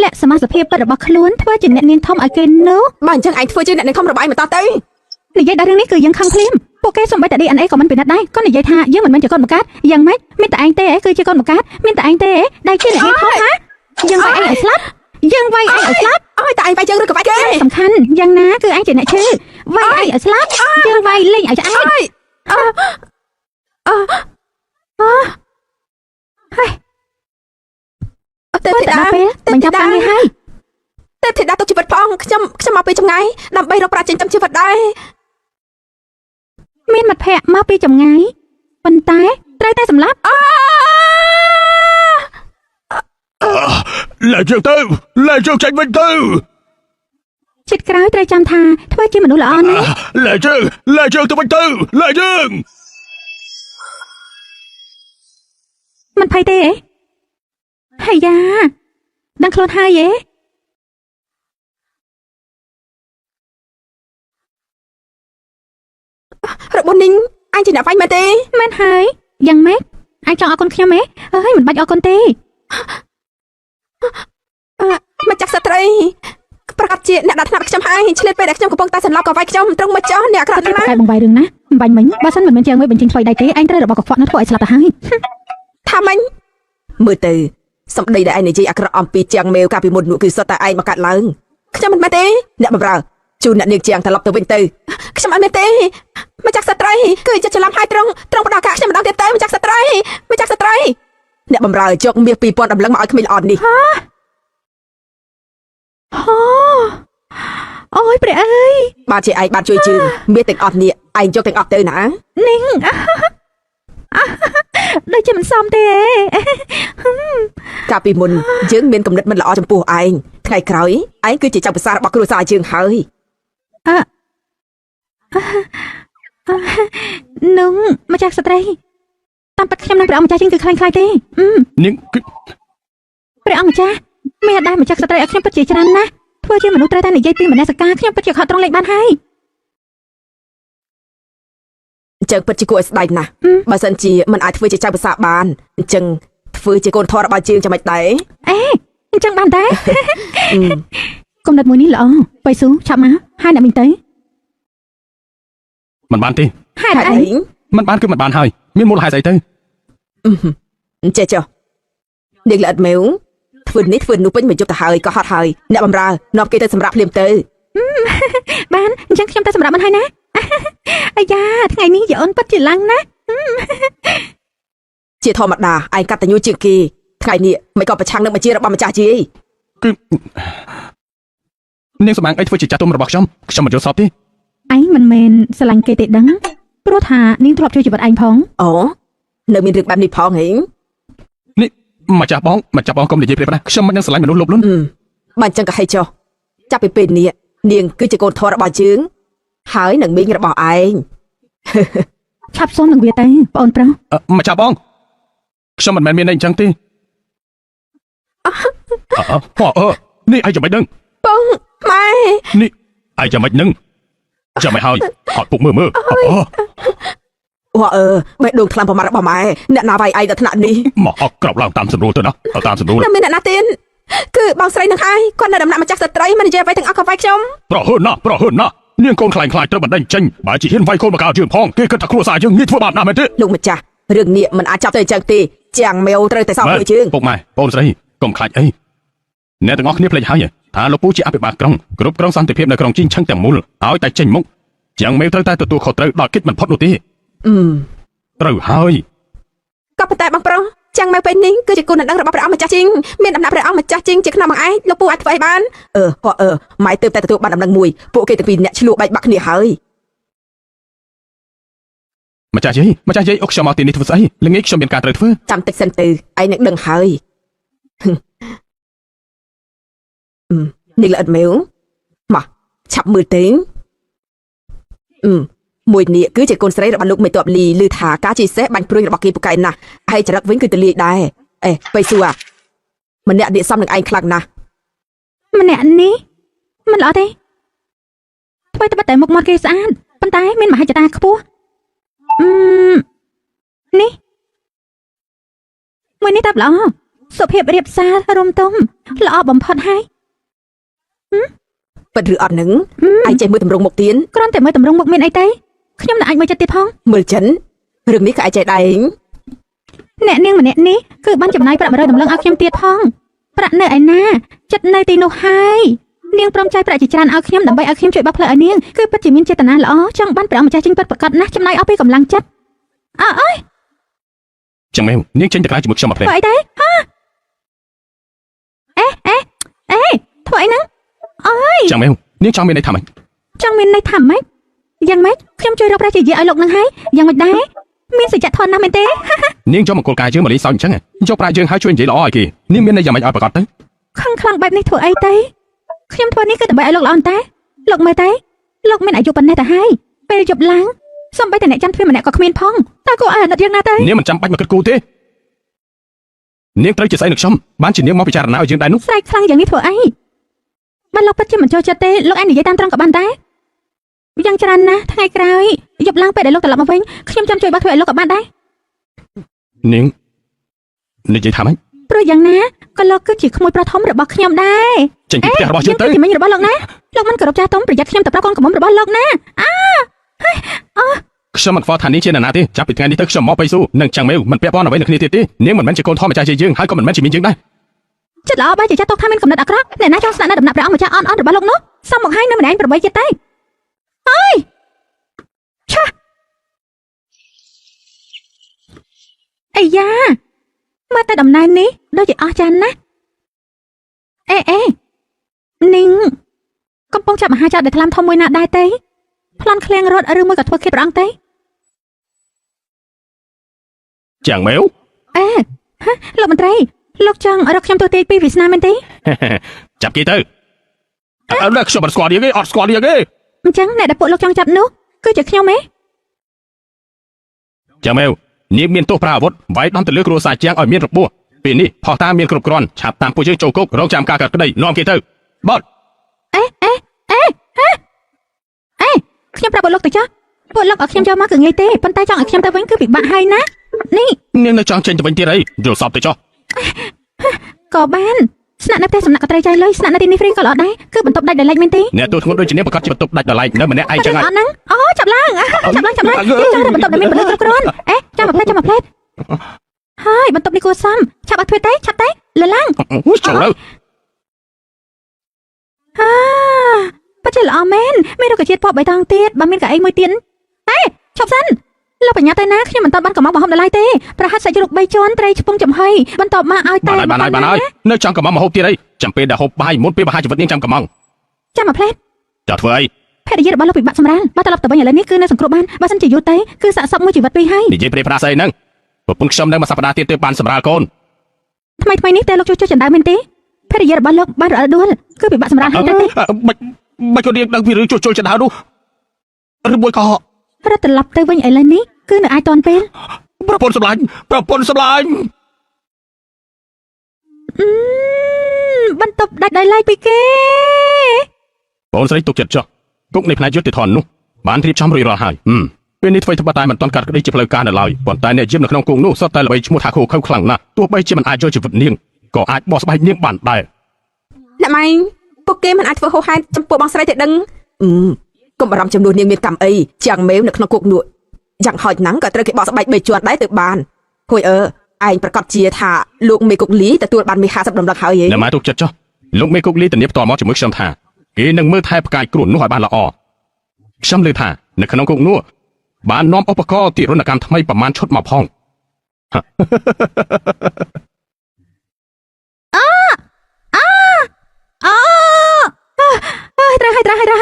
លាក់សមាសភាពពិតរបស់ខ្លួនធ្វើជាអ្នកនាងធំឲ្យគេនោះ បើអញ្ចឹងឯងធ្វើជាអ្នកនាងធំរបស់ឯងបន្តទៅ និយាយដល់រឿងនេះគឺយើងខឹងភ្លាមពួកគេសំបីតែ DNA ក៏មិនពិនិត្យដែរក៏និយាយថាយើងមិនមែនជាកូនបង្កើតយ៉ាងម៉េចមានតែឯងទេគឺជាកូនបង្កើតមានតែឯងទេដែលជាអ្នកនាងធំហ៎យើងវាយឯងឲ្យស្លាប់យើងវាយឯងឲ្យស្លាប់ អើយតែឯងវាយយើងឬក៏វាយគេ សំខាន់យ៉ាងណាគឺឯងជាអ្នកឈឺវាយឯងឲ្យស្លាប់យើងវាយលេងឲ្យឆ្អែតហើយទេពធីតា មិនចាប់តាំងនេះហើយ ទេពធីតាទុកជីវិតផងខ្ញុំមកពីចម្ងាយដើម្បីរកប្រាក់ចិញ្ចឹមជីវិតដែរ មានមិត្តភ័ក្តិមកពីចម្ងាយប៉ុន្តែត្រូវតែសម្លាប់ លែងជើងទៅលែងជើងចេញវិញទៅ ជាតិក្រោយត្រូវចាំថាធ្វើជាមនុស្សល្អណាស់ លែងជើងទៅវិញទៅលែងជើង មិនភ័យទេហើយយ៉ាដឹងខ្លួនហើយរបួននីងអញជាអ្នកវាយមែនទេ មែនហើយយ៉ាងម៉េចអាចចង់អរគុណខ្ញុំអើយមិនបាច់អរគុណទេ ម្ចាស់ស្ត្រីប្រកាសជាអ្នកដាក់ថ្នាក់ខ្ញុំហើយឆ្លៀតពេលដែលខ្ញុំកំពុងតែសន្លប់ក៏វាយខ្ញុំត្រង់មកចោះអ្នកអាក្រក់ណាស់ តែបង្វាយរឿងណាមិនបាញ់មិញបើសិនមិនមែនជាងមួយបញ្ចេញថ្លៃដៃទេឯងត្រូវរបស់កខ្វក់នោះធ្វើឲ្យស្លាប់ទៅហើយ ថាម៉េចមើលទៅសម្ដីដែលឯងនិយាយអាក្រក់អំពីជាងមេវកាលពីមុននោះគឺសុទ្ធតែឯងមកកាត់ឡើងខ្ញុំមិនមែនទេអ្នកបម្រើ ជូនអ្នកនាងជាងត្រឡប់ទៅវិញទៅខ្ញុំអត់មែនទេម្ចាស់ស្ត្រីគឺចិត្តច្រឡំហើយត្រង់ផ្ដោតការខ្ញុំម្ដងទៀតទៅម្ចាស់ស្ត្រីអ្នកបំរើយកមាស 2000 ដំឡឹងមកឲ្យក្មេងល្អនេះ អូយព្រះអើយ បាទជាឯងបានជួយជឿមាសទាំងអស់នេះឯងយកទាំងអស់ទៅណា នាងដូចជាមិនសមទេ កាលពីមុនយើងមានគំនិតមិនល្អចំពោះឯងថ្ងៃក្រោយឯងគឺជាចៅប្រសាររបស់គ្រួសារយើងហើយ នឹងម្ចាស់ស្ត្រីតាមពិតខ្ញុំនឹងព្រះអង្គម្ចាស់ជាងគឺខ្លាំងខ្លាយទេ នាងគឺ ព្រះអង្គម្ចាស់មានដែរម្ចាស់ស្ត្រីឲ្យខ្ញុំពិតជាច្រើនណាស់ធ្វើជាមនុស្សត្រូវតែនិយាយពីមនសិការខ្ញុំពិតជាខកត្រង់លេខបានហើយ អញ្ចឹងពិតជាគួរឲ្យស្ដាយណាស់បើសិនជាមិនអាចធ្វើជាចៅប្រសារបានអញ្ចឹងធ្វើជាកូនធម៌របស់យើងចាំមិនដែរ អញ្ចឹងបានតែគំនិតមួយនេះល្អបៃស៊ូឆាប់មកហើយអ្នកមីងទៅ មិនបានទេ ហេតុអី មិនបានគឺមិនបានហើយមានមូលហេតុស្អីទៅ អញ្ចេះចុះនាងល្អិតមេវធ្វើនេះធ្វើនោះពេញមកយប់ទៅហើយក៏ហត់ហើយអ្នកបំរើនាំគេទៅសម្រាប់ភ្លាមទៅ បានអញ្ចឹងខ្ញុំទៅសម្រាប់មិនហើយណា អាយ៉ាថ្ងៃនេះយាអូនពិតជាឡើងណាស់ ជាធម្មតាឯងកតញ្ញូជាងគេថ្ងៃនេះមិនក៏ប្រឆាំងនឹងបញ្ជារបស់ម្ចាស់ជី គឺនាងសម្បាំងអីធ្វើជាចាស់ទុំរបស់ខ្ញុំមិនយល់សពទេ ឯងមិនមែនស្រឡាញ់គេទេដឹងព្រោះថានាងធ្លាប់ជួយជីវិតឯងផង អូនៅមានរឿងបែបនេះផងហី នេះម្ចាស់បងកុំនិយាយព្រាបណាខ្ញុំមិននឹងស្រឡាញ់មនុស្សលោភលន់ បើអញ្ចឹងក៏ហីចុះចាប់ពីពេលនេះនាងគឺជាកូនធម៌របស់យើងហើយនឹងមីងរបស់ឯង ឆាប់សុំនឹងវាទៅបងអូនប្រុស ម្ចាស់បងខ្ញុំមិនមែនមានន័យអញ្ចឹងទេនេះឯងចាំមិនដឹង បងម៉ែ នេះឯងចាំមិននឹងចាំមិនហើយអត់ពុកមើលអូបេះដូងខ្លាំងប្រមាណរបស់ម៉ែអ្នកណាវាយឯងដល់ថ្នាក់នេះ មកអត់ក្រោបឡើងតាមសម្រួលទៅណាតាមសម្រួល នៅមានអ្នកណាទៀតគឺបងស្រីនឹងឯងគាត់នៅដំណាក់ម្ចាស់ស្ត្រីមិននិយាយអ្វីទាំងអស់ក៏វាយខ្ញុំ ប្រហឺនណានាងកូនខ្លាញ់ត្រូវបណ្ដេញចេញបើជាហ៊ានវាយកូនមកកៅជើងផងគេគិតថាគ្រួសារយើងងាយធ្វើបាបណាស់មែនទេ លោកម្ចាស់រឿងនេះមិនអាចចាប់ទៅអញ្ចឹងទេជាងមេវត្រូវតែសោកមួយជើង ពុកម៉ែបងស្រីកុំខ្លាចអីអ្នកទាំងអស់គ្នាភ្លេចហើយថាលោកពូជាអភិបាលក្រុងគ្រប់គ្រងសន្តិភាពនៅក្រុងជីងឆឹងទាំងមូលឲ្យតែចេញមុខជាងមេត្រូវតែទទួលខុសត្រូវដល់កិច្ចមិនផុតនោះទេត្រូវហើយ ក៏ប៉ុន្តែបងប្រុសចាំងមកពេលនេះគឺជាគុណដឹងរបស់ព្រះអង្គម្ចាស់ជីងមានដំណាក់ព្រះអង្គម្ចាស់ជីងជាខ្នងបងឯងលោកពូអាចធ្វើអីបានម៉ែទើបតែទទួលបានដំណឹងមួយពួកគេទាំងពីរអ្នកឆ្លោះបែកបាក់គ្នាហើយ ម្ចាស់យាយអុកខ្ញុំមកទីនេះធ្វើស្អីល្ងាចខ្ញុំមានការត្រូវធ្វើ ចាំតិចសិនទៅឯងនឹងដឹងហើយនេះល្អិតមេវមកឆាប់មើលទេមួយនេះគឺជាកូនស្រីរបស់លោកមេតបលីឮថាការជាសេះបាញ់ព្រួយរបស់គេពូកែណាស់ហើយចរិតវិញគឺទលាយដែរបៃស៊ូម្នាក់នេះសំនឹងឯងខ្លាំងណាស់ ម្នាក់នេះមិនល្អទេថ្មីត្បិតតែមុខមាត់គេស្អាតប៉ុន្តែមានមហិច្ឆតាខ្ពស់នេះមួយនេះតាប់ល្អសុភាពរៀបសាររំទុំល្អបំផុតហើយ ពិតឬអត់នឹងឯងចេះមើលតម្រងមុខទៀន គ្រាន់តែមើលតម្រងមុខមានអីទេខ្ញុំនឹងអាចមើលចិត្តទៀតផង មើលចិនរឿងនេះក៏ឯងចេះដែរ អ្នកនាងម្នាក់នេះគឺបានចំណាយប្រាក់100ដំឡឹងឲ្យខ្ញុំទៀតផងប្រាក់នៅឯណាចិត្តនៅទីនោះហើយនាងព្រមចាយប្រាក់ជាច្រើនឲ្យខ្ញុំដើម្បីឲ្យខ្ញុំជួយបោះផ្លូវឲ្យនាងគឺពិតជាមានចេតនាល្អចង់បានព្រះអង្គម្ចាស់ចេញពិតប្រកបណាស់ចំណាយអស់ពីកម្លាំងចិត្តអើយ ចឹងមែននាងចេញទៅក្រៅជាមួយខ្ញុំមកផ្លែ ធ្វើអីទេធ្វើអីហ្នឹងអើយ ចឹងមែននាងចង់មានន័យថាម៉េច ចង់មានន័យថាម៉េចយ៉ាងម៉េចខ្ញុំជួយរកប្រាក់ជាយាឲ្យលោកនឹងហើយយ៉ាងម៉េចដែរមានសច្ចធម៌ណាស់មែនទេ នាងយកមង្គលការយើងមកលេងសើចអញ្ចឹងយកប្រាក់យើងហើយជួយនិយាយល្អឲ្យគេនាងមានន័យយ៉ាងម៉េចឲ្យប្រកបទៅ ខឹងខ្លាំងបែបនេះធ្វើអីទេខ្ញុំធ្វើនេះគឺដើម្បីឲ្យលោកល្អតែលោកមើលទេលោកមានអាយុប៉ុណ្ណេះទៅហើយពេលយប់ឡើងសំបីតែអ្នកច័ន្ទទ្វារម្នាក់ក៏គ្មានផងតើគួរឲ្យអាណិតយ៉ាងណាទេ នាងមិនចាំបាច់មកគិតគូរទេនាងត្រូវជាស្អីនឹងខ្ញុំបានជានាងមកពិចារណាឲ្យយើងដែរនោះ ស្រែកខ្លាំងយ៉ាងនេះធ្វើអីបើលោកពិតជាមិនចូលចិត្តទេលោកឯងនិយាយតាមត្រង់ក៏បានដែរយ៉ាងច្រើនណាស់ថ្ងៃក្រោយយប់ឡើងពេលដែលលោកត្រឡប់មកវិញខ្ញុំចាំជួយបោះធ្វើឲ្យលោកក៏បានដែរ នាងនិយាយថាម៉េច ព្រោះយ៉ាងណាក៏លោកគឺជាក្មួយប្រុសធំរបស់ខ្ញុំដែរ ចេញពីផ្ទះរបស់យើងទៅ ជាមិញរបស់លោកណាលោកមិនគោរពចាស់ទុំប្រយ័ត្នខ្ញុំទៅប្រាប់កូនកំមុំរបស់លោកណា ខ្ញុំមិនខ្វល់ថានាងជាអ្នកណាទេចាប់ពីថ្ងៃនេះទៅខ្ញុំមកបៃស៊ូនឹងចាំងមេវមិនពាក់ព័ន្ធអ្វីនឹងគ្នាទៀតទេនាងមិនមែនជាកូនធំម្ចាស់ជាយើងហើយក៏មិនមែនជាមីងយើងដែរ ចិត្តល្អបែរជាចាត់ទុកថាមានកំណត់អាក្រក់អ្នកណាចង់ស្នាក់នៅដំណាក់ព្រះអង្គម្ចាស់អន់របស់លោកនោះ xong một hai năm mình anh phải bay chết tay ơi cha ây da mà ta đầm này ní đâu chị chan á ê ninhកំពុងចាប់មហាចៅដែលថ្លាមធំមួយណាដែរទេប្លន់ឃ្លាំងរត់ឬមួយក៏ធ្វើខិតប្រងទេ Chàng méo អេហ៎លោកមន្ត្រីលោកចង់រកខ្ញុំទូទាយពីវាសនាមែនទេ Chạp kia tư Đất sao mà squad đi cái squad đi cái អញ្ចឹងអ្នកដែលពួកលោកចង់ចាប់នោះគឺជាខ្ញុំទេ Chàng méo Niêm miên tô pra vốt Váy đón từ lưới cua xài chàng ở miên rập bua Vì ní họ ta miên cục gron Chạp tam phu chương châu cốc Rong chạm ca cật cái đây Nom kia tư Bọt អេខ្ញុំប្រាប់ពួកលោកទៅចុះពួកលោកឲ្យខ្ញុំចូលមកគឺងាយទេប៉ុន្តែចង់ឲ្យខ្ញុំទៅវិញគឺពិបាកហើយណានេះ Nhưng nó chọn trên từ bên kia đấy Rồi sọp tới cho ក៏បានស្នាក់នៅផ្ទះសំណាក់កត្រីចៃលុយស្នាក់នៅទីនេះហ្វ្រីក៏ល្អដែរគឺបន្ទប់ដាច់ដោយឡែកមែនទេ Nè tôi không đôi chân nếp và cắt chỉ bật tục đạch ở lại Nơi mà nè ai chẳng ai អត់ហ្នឹងអូចាប់ឡើងចាប់ឡើងយើងចង់រកបន្ទប់ដែលមានពលិគ្រប់គ្រាន់អេចាំមកផ្លែតហើយបន្ទប់នេះគួរសមឆាប់អត់ធ្វើទេឆាប់ទេលើឡើង Úi trời ơi ប៉ាចេះល្អមែនមានរុក្ខជាតិពណ៌បៃតងទៀតបើមានកៅអីមួយទៀតហេឈប់សិនលោកបញ្ញាទៅណាខ្ញុំមិនតបានកំងបង្ហំដល់ឡើយទេប្រហិតសាច់ជ្រូក3ជាន់ត្រីឆ្ពងចំហុយបន្ទាប់មកឲ្យតែ Bạn ơi Nơi chọn cầm mong mà hộp kia đây Chẳng bê đã hộp bài Muốn bê bà hai chỉ vật nhiên chăm cầm mong ចាំមកផ្លែត Chợt vừa ấy ភេទយារបស់លោកពិបាកសម្រាលបើត្រឡប់ទៅវិញឥឡូវនេះគឺនៅសង្គ្រោះបានបើសិនជាយូរទៅគឺសាកសពមួយជីវិតពីរហើយ Đi dây bê pra xây nâng Một bưng xâm nâng mà sắp đá tiên tiêu bàn sầm ra con ថ្មីនេះតែលោកជួយចិនដើមមែនទេភេទយារបស់លោកបានរអិលដួលគឺពិបាកសម្រាលហើយទៅទេ Bạch có điên đang vì rưỡi trôi chân đá đu Rưỡi bôi cọ រត់ត្រឡប់ទៅវិញឥឡូវនេះគឺនៅអាចតន់ពេល Propon sầm lạnh បន្ទប់ដាច់ដោយឡែកពីគេ Bọn sẽ tục chật cho Cúc này phải dứt từ thòn nu Bạn thì chăm rồi hài Bên này phải thập tài mình toàn cắt cái chỉ phải can ở lại Bọn tài này chiếm được nông cung nu sao tài là bay một thạc hồ không khẳng nè Tua bay chỉ mình ai chơi chỉ vật niêng Có ai bỏ bay niêng bản tài អ្នកម៉ែងពួកគេមិនអាចធ្វើហោហែចំពោះបងស្រីទេដឹងកុំបារម្ភចំនួននាងមានកម្មអីចាំងមេវនៅក្នុងគុកនោះយ៉ាងហោចណាស់ក៏ត្រូវគេបកស្បែក3ជាន់ដែរទៅបានហួយឯងប្រកាសជាថាលោកមេគុកលីទទួលបានមេ50ដំណឹងហើយហី Nè mai tục chật cho Lúc mấy cúc lý tình nếp tò mò chỉ mức xâm thả Kì nâng mơ thai cài cụrụn nu hỏi bạn là Xâm lư thả Nè khả nông cung nu Bạn nóm ốc bà co Tị rôn là cam thâm mây bà man chốt mọc hong ត្រូវ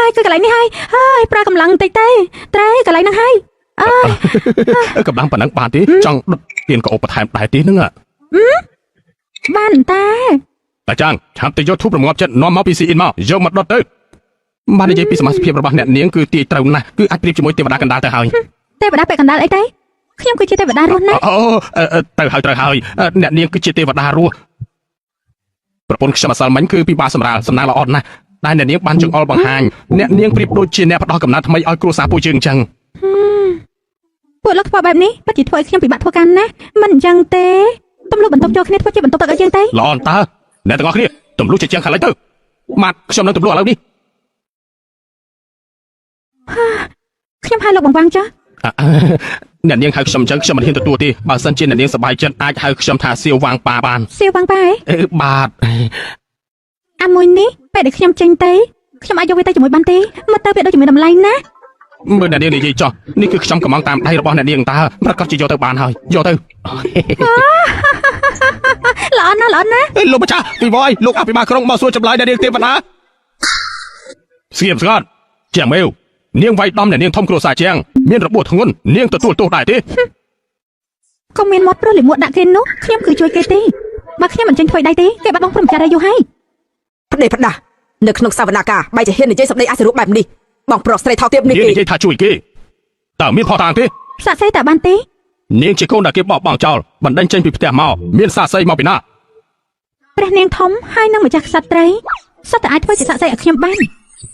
ហើយកន្លែងនេះហើយប្រើកម្លាំងតិចទេត្រែកន្លែងហ្នឹងហើយអើយ Cầm đăng bản nắng bàn tí Chẳng đứt tiền có ốc bà thèm đại tí nữa ạ បានតា Tại chàng Chạm tới YouTube rồi ngọp chân Nóm máu PC in mau Dâu mặt đọt tới Bạn đi dây PC mà phiền bà nẹn niếng cứ tì trâu nè Cứ ách bịp cho mối tiền bà đá cần đá tới hơi ទេវតាពាក់កណ្ដាលអីទេខ្ញុំគឺជាទេវតារស់ណា Tới hơi Nẹn niếng cứ chia tiền bà đá rùa Bà bồn xa mà sao mánh cứ bị bà xâm ra Xâm nang là ọt nè Đại nẹn niếng ban chừng all bằng hành Nẹn niếng bịp đôi chia nè bắt đo cầm nát thâm mây oi cua xá bùi chừng chăng ពួកលោកធ្វើបែបនេះពិតជាធ្វើឲ្យខ្ញុំពិបាកធ្វើការណាមិនអញ្ចឹងទេទំលោកបន្ទប់ចូលគ្នាធ្វើជាបន្ទប់ទឹកអីចឹងទេ Lòn ta Nè tầng ngọc kia Tùm lúc chạy chăng khả lấy tư Mặt xâm nâng tùm lúc ở lâu đi ខ្ញុំហៅលោកបងវាងចុះ Nè niếng hai xâm chăng xâm mình hiên tụi tùa đi Bà sân trên nè niếng sập bài chân Ai hai xâm thả siêu vàng bà bàn សៀវវាងប៉ាអី Bạt អាមួយនេះពេលដែលខ្ញុំចេញទៅខ្ញុំអាចយកវាទៅជាមួយបានទេមកទៅវាដូចជាមានតម្លៃណា Mơ nè niếng này gì cho Ní cứ xâm cầm mong tam đây rồi bọn nè niếng ta Bà có chỉ vô tới bàn hơi Vô tới ល្អណាស់ល្អណាស់ Lúc bà cha Vì voi Lúc áp vì bà không Mà xua chụp lại nè niếng tiền vật á Xiêm sgad Chàng mêu Niếng vay đom nè niếng thông cổ xài chàng Miên rập bột thằng ngôn Niếng tụt tụt tụt đại thế កុំមានមាត់ប្រុសលាមកដាក់គេនោះខ្ញុំគឺជួយគេទេបើខ្ញុំមិនចេញធ្វើដៃទេគេបាត់បង់ព្រមចារយូរហើយ ផ្ដេផ្ដាស់នៅក្នុងសវនកម្មបែរជាហ៊ាននិយាយសម្ដីអសរូបបែបនេះបងប្រុសស្រីថោកទាបនេះ Niếng គេ này dây thả chui kia Tao miên phò thang thế សាក់សីតាបានទេ Niếng chỉ khôn đã kịp bỏ bằng chào Bắn đánh tranh bị tẻ màu Miên xa xây màu bị nạ ព្រះនាងធំហើយនឹងម្ចាស់ក្សត្រីសត្វតែអាចធ្វើជាសាក់សីឲ្យខ្ញុំបាន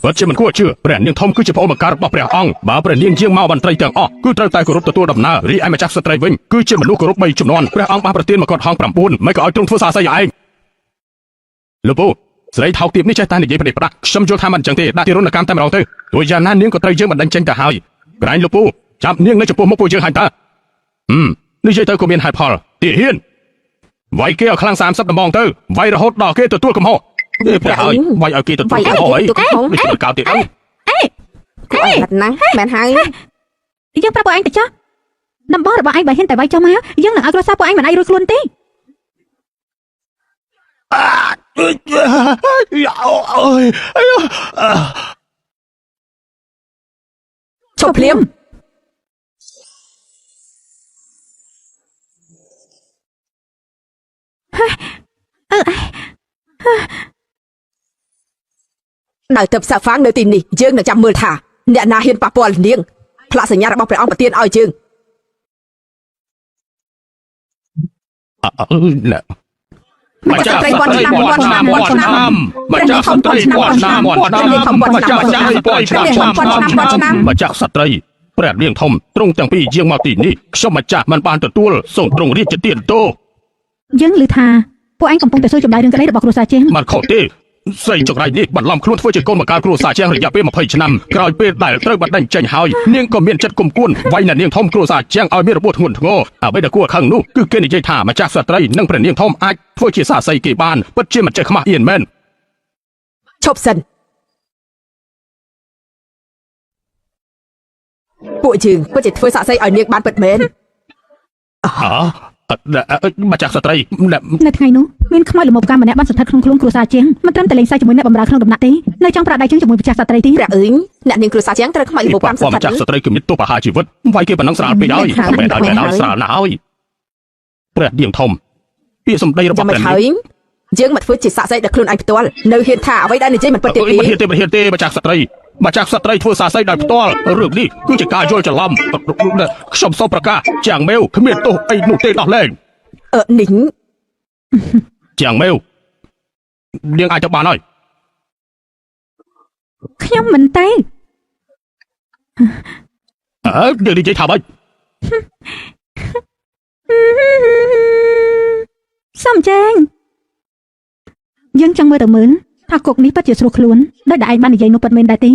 Vật chứ mình cua chưa Bẻ niếng thông cứ chỉ phô mà cả bọc bẻ ong Bà bẻ niếng riêng màu bắn tray tường Cứ tray tay của rút tụi đầm nà Rí ai mà chắc sơ tray vinh Cứ chỉ mình lúc của rút bay chùm non Bẻ ong ba bẻ tiên mà còn hong bảm buôn Mấy cái oi trung phương xa xây anh Lúc bố Sấy thao tiệm ní trái tay này dây bật đạc Xâm vô tham ăn chẳng thể Đã tiêu rôn là cam tay mà rong tư Rồi giờ nan niếng có tray dương bắn đánh tranh tà hai Cái anh lúc bố Chạm niếng lấy cho bố mốc bùi dương hành ta Ní dây tơi của miền hải phò Tỉ hiên Vậy kia ở khlang xàm sắp đầm bong tư Vậy là hốt đỏ kia tụi tua cầm hộ ព្រះហើយវាយឲ្យគេទទួលខុសអីមិនធ្វើកោតទៀតអើ cô ấy thật nắng mẹ hai យើងប្រាប់ពួកឯងទៅចុះដំបូងរបស់ឯងបើហ៊ានតែវាយចុះមកយើងនឹងឲ្យគ្រួសារពួកឯងមិនអាចរួចខ្លួនទេ chụp liêm đời tập xạ phán nơi tin nỉ dương được chăm mưa thả nè na hiên pa pol niêng pháสัญญาរបស់ព្រះអង្គប្រទានឲ្យយើង ម្ចាស់ស្ត្រីពាន់ឆ្នាំម្ចាស់ស្ត្រីព្រះនាងធំទ្រង់ទាំងពីរយាងមកទីនេះខ្ញុំម្ចាស់មិនបានទទួលសូមទ្រង់រាជទានទោស យើងឮថាពួកឯងកំពុងតែសួរចម្លើយរឿងក្តីរបស់គ្រួសារជាង មិនខុសទេស្រីចង្រៃនេះបន្លំខ្លួនធ្វើជាកូនបង្ការគ្រួសារជាងរយៈពេល20ឆ្នាំក្រោយពេលដែលត្រូវបាត់ដេញចេញហើយនាងក៏មានចិត្តគុំគួនវាយអ្នកនាងធំគ្រួសារជាងឲ្យមានរបួសធ្ងន់ធ្ងរអ្វីដែលគួរខឹងនោះគឺគេនិយាយថាម្ចាស់ស្ត្រីនិងព្រះនាងធំអាចធ្វើជាសាស័យគេបានពិតជាមិនចេះខ្មាស់អៀនមែន chụp sân bụi trường có chỉ thôi xạ xây ở niềng ban bật mến ម្ចាស់ស្ត្រី នៅថ្ងៃនោះមានខ្មោចល្មមកម្មម្នាក់បានសន្តិក្នុងខ្លួនគ្រួសារជាងមិនត្រឹមតែលេងសើចជាមួយអ្នកបម្រើក្នុងដំណាក់ទេនៅចង់ប្រាក់ដៃជាងជាមួយម្ចាស់ស្ត្រីទី ព្រះអើយអ្នកនាងគ្រួសារជាងត្រូវខ្មោចល្មមកម្មសន្តិ ម្ចាស់ស្ត្រីគឺមានទោសប្រហារជីវិតវាយគេប៉ុណ្ណឹងស្រាលពេកហើយបែរដល់ស្រាលណាស់ហើយព្រះនាងធំពាក្យសម្ដីរបស់ព្រះនាង យើងមកធ្វើជាសាកសីដល់ខ្លួនឯងផ្ទាល់នៅហ៊ានថាអ្វីដែលនិយាយមិនពិតទេ មិនហ៊ានទេម្ចាស់ស្ត្រីធ្វើសាស័យដោយផ្ទាល់រឿងនេះគឺជាការយល់ច្រឡំខ្ញុំសូមប្រកាសជាងមេវគ្មានទោសអីនោះទេដោះលែង នីង ជាងមេវនាងអាចទៅបានហើយ ខ្ញុំមិនទេ នាងនិយាយថាម៉េច សំចែងយើងចង់មើលទៅមើលថាគុកនេះពិតជាស្រួលខ្លួនដោយតែឯងបាននិយាយនោះពិតមែនដែរទេ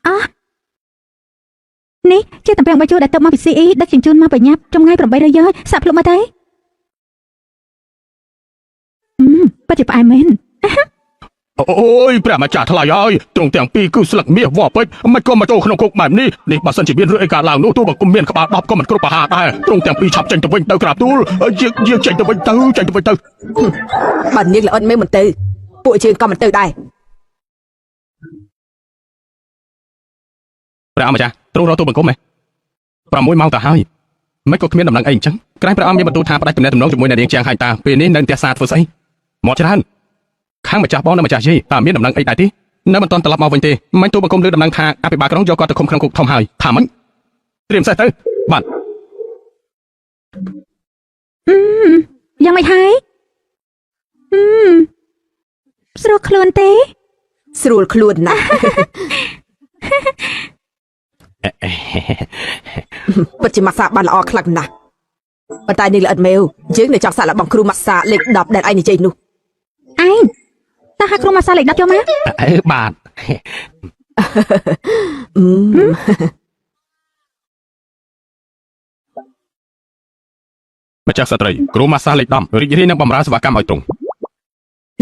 អោះនេះជាតំពាំងបាយជូរដែលទៅមកពី CE ដឹកជញ្ជូនមកបញ្ញាប់ចម្ងាយ800យ៉ឺសាក់ភ្លុកមកទេពិតជាផ្អែមមែន អូយព្រះម្ចាស់ថ្លៃហើយទ្រង់ទាំងពីរគឺស្លឹកមាសវ៉ពេជ្រមិនក៏មកចូលក្នុងគុកបែបនេះនេះបើសិនជាមានរឿងអីកើតឡើងនោះទោះបើគុំមានក្បាល10ក៏មិនគ្រប់ប្រហារដែរទ្រង់ទាំងពីរឆាប់ចេញទៅវិញទៅក្រាបទូលយើងចេញទៅវិញទៅ បើនាងល្អិតមែនមិនទៅពួកយើងក៏មិនទៅដែរ ព្រះម្ចាស់ទ្រង់រកទូបង្គំហ៎6ម៉ោងទៅហើយមិនក៏គ្មានដំណឹងអីអញ្ចឹងក្រែងព្រះអង្គមានបន្ទូលថាផ្ដាច់ទំនាក់ទំនងជាមួយអ្នកនាងជាងហាញតាពេលនេះនៅផ្ទះសាធ្វើស្អីមកច្រើនខាងម្ចាស់បងនិងម្ចាស់យាយតើមានដំណឹងអីដែរទេនៅមិនទាន់ត្រឡប់មកវិញទេមិនទូបង្គំលើដំណឹងថាអភិបាលក្រុងយកគាត់ទៅឃុំក្នុងគុកធំហើយថាម៉េចត្រៀមសេះទៅបាទ យ៉ាងម៉េចហើយស្រួលខ្លួនទេ ស្រួលខ្លួនណាស់ ពិតជាម៉ាសាបានល្អខ្លាំងណាស់ប៉ុន្តែនាងល្អិតមែវយើងនៅចង់សាក់លបងគ្រូម៉ាសាលេខ10ដែលឯងនិយាយនោះ ឯងតើហាក់គ្រូម៉ាសាលេខ10យកមក បាទ ម្ចាស់ស្ត្រីគ្រូម៉ាសាលេខ10រីករាយនឹងបម្រើសេវាកម្មឲ្យទ្រង់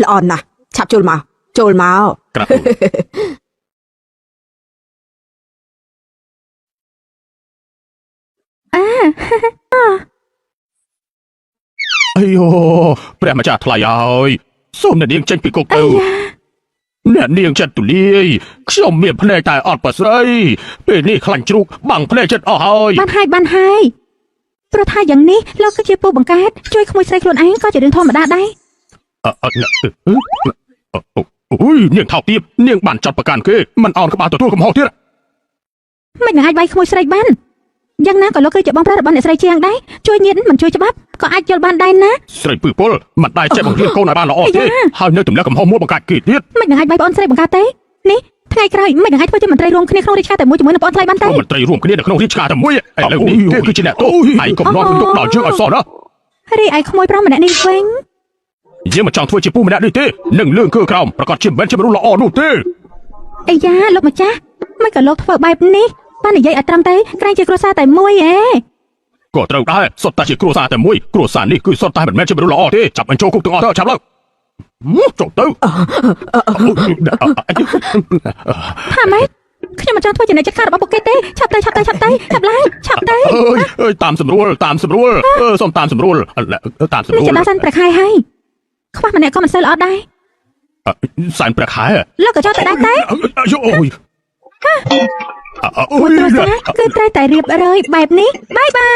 ល្អណាស់ឆាប់ចូលមក ក្រាប អាយព្រះម្ចាស់ថ្លៃហើយសូមអ្នកនាងចេញពីគុកទៅអ្នកនាងចិត្តទូលាយខ្ញុំមានភ្នែកតែអត់ប្រស្រីពេលនេះខ្លាញ់ជ្រូកបាំងភ្នែកចិត្តអស់ហើយ បានហើយព្រោះថាយ៉ាងនេះលោកគឺជាពូបង្កើតជួយក្មួយស្រីខ្លួនឯងក៏ជារឿងធម្មតាដែរ អូយនាងថោកទាបនាងបានចាត់ប្រកាន់គេមិនអោនក្បាលទទួលកំហុសទៀត មិននឹងអាចវាយក្មួយស្រីបានយ៉ាងណាក៏លោកគឺជាបងប្រុសរបស់អ្នកស្រីជាងដែរជួយញៀនមិនជួយច្បាប់ក៏អាចយល់បានដែរណា ស្រីពឺពលមិនដែលចេះបង្រៀនកូនឲ្យបានល្អទេហើយនៅទម្លាក់កំហុសមួយបង្កើតគេទៀត មិននឹងអាចវាយបងស្រីបង្កើតទេនេះថ្ងៃក្រោយមិននឹងអាចធ្វើជាមន្ត្រីរួមគ្នាក្នុងរាជការតែមួយជាមួយនឹងបងថ្លៃបានទេ មន្ត្រីរួមគ្នានៅក្នុងរាជការតែមួយឥឡូវនេះគេគឺជាអ្នកទោសហើយកុំនាំទុកដល់យើងឲ្យសោះណា រីឯក្មួយប្រុសម្នាក់នេះវិញ យើងមិនចង់ធ្វើជាពូម្នាក់នេះទេនឹងលឿងគឺក្រោមប្រកាសជាមិនជាមនុស្សល្អនោះទេ អាយ៉ាលោកម្ចាស់មិនក៏លោកធ្វើបែបនេះបាននិយាយឲ្យត្រឹមតែក្រែងជាគ្រួសារតែមួយឯង ក៏ត្រូវដែរសុទ្ធតែជាគ្រួសារតែមួយគ្រួសារនេះគឺសុទ្ធតែមិនមែនជាមនុស្សល្អទេចាប់បញ្ចូលគុកទាំងអស់ទៅចាប់ឡើង ចុះទៅ ថាម៉េចខ្ញុំមិនចង់ធ្វើជាអ្នកចាត់ការរបស់ពួកគេទេឆាប់ទៅឡើងឆាប់ទៅ អើយតាមស្រួលសូមតាមស្រួលតាមស្រួ នេះ ល ជាដល់សិនប្រខែហើយខ្វះម្នាក់ក៏មិនសូវល្អដែរ សែនព្រះខែ លោកក៏ចង់ទៅដែរទេ យោអូយ មួយគ្រួសារគឺត្រូវតែរៀបរយបែបនេះបាយបា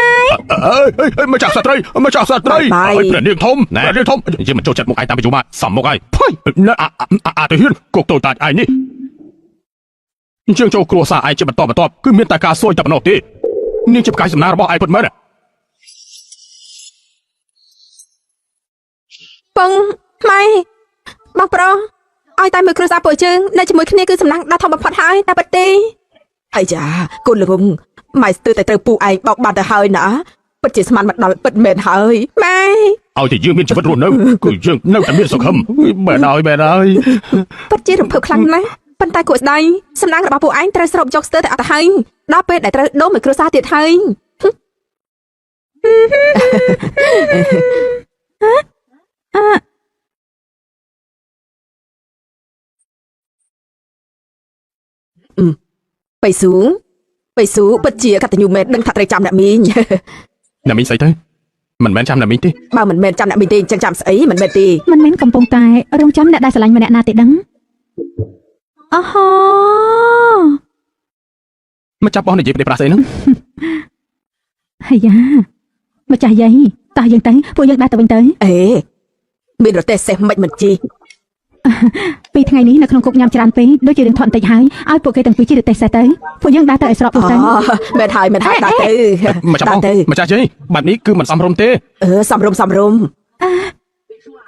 យ ម្ចាស់ស្ត្រីព្រះនាងធំណែនាងធំយើងមិនចូលចិត្តមុខឯងតាមបញ្ជូមកសំមុខឯងភ័យណែទៅហ៊ានគោកតូចតាចឯងនេះយើងចូលគ្រួសារឯងជាបន្តគឺមានតែការសួយតែប៉ុណ្ណោះទេនាងជាផ្កាយសំណាងរបស់ឯងពិតមែន បងម៉ែបងប្រុសឲ្យតែមួយគ្រួសារពួកយើងនៅជាមួយគ្នាគឺសំណាងដ៏ធំបំផុតហើយតែប៉ុន្តែអាយ៉ាកូនលងម៉ែស្ទើរតែត្រូវពូឯងបោកបាត់ទៅហើយណាពិតជាស្មានមកដល់ពិតមែនហើយម៉ែ ឲ្យតែយើងមានជីវិតរស់នៅគឺយើងនៅតែមានសុខបែរហើយ ពិតជារំភើបខ្លាំងណាស់ប៉ុន្តែគួរស្ដាយសំណាងរបស់ពួកឯងត្រូវស្រូបយកស្ទើរតែអត់ទៅហើយដល់ពេលដែលត្រូវដូរមួយគ្រួសារទៀតហើយបៃស៊ូពិតជាកតញ្ញូមែនដឹងថាត្រូវចាំអ្នកមីង អ្នកមីងស្អីទៅមិនមែនចាំអ្នកមីងទេ បើមិនមែនចាំអ្នកមីងទេចឹងចាំស្អីមិនមែនទេ មិនមែនកំពុងតែរងចាំអ្នកដែលស្រឡាញ់ម្នាក់ណាទេដឹងអូហូ មកចាប់បោះនិយាយពីប្រាស្អីហ្នឹង ហើយយ៉ាម្ចាស់យាយតោះយើងទៅពួកយើងដើរទៅវិញទៅ អេមានរទេះសេះមិនជី ពីថ្ងៃនេះនៅក្នុងគុកញ៉ាំច្រើនពេកដូចជារឿងថតបន្តិចហើយឲ្យពួកគេទាំងពីរជិះរទេះសេះទៅពួកយើងដើរទៅឲ្យស្របទៅ អូមែនហើយដើរទៅ មកចាប់បោះម្ចាស់ជ័យបែបនេះគឺមិនសមរម្យទេ សំរុំ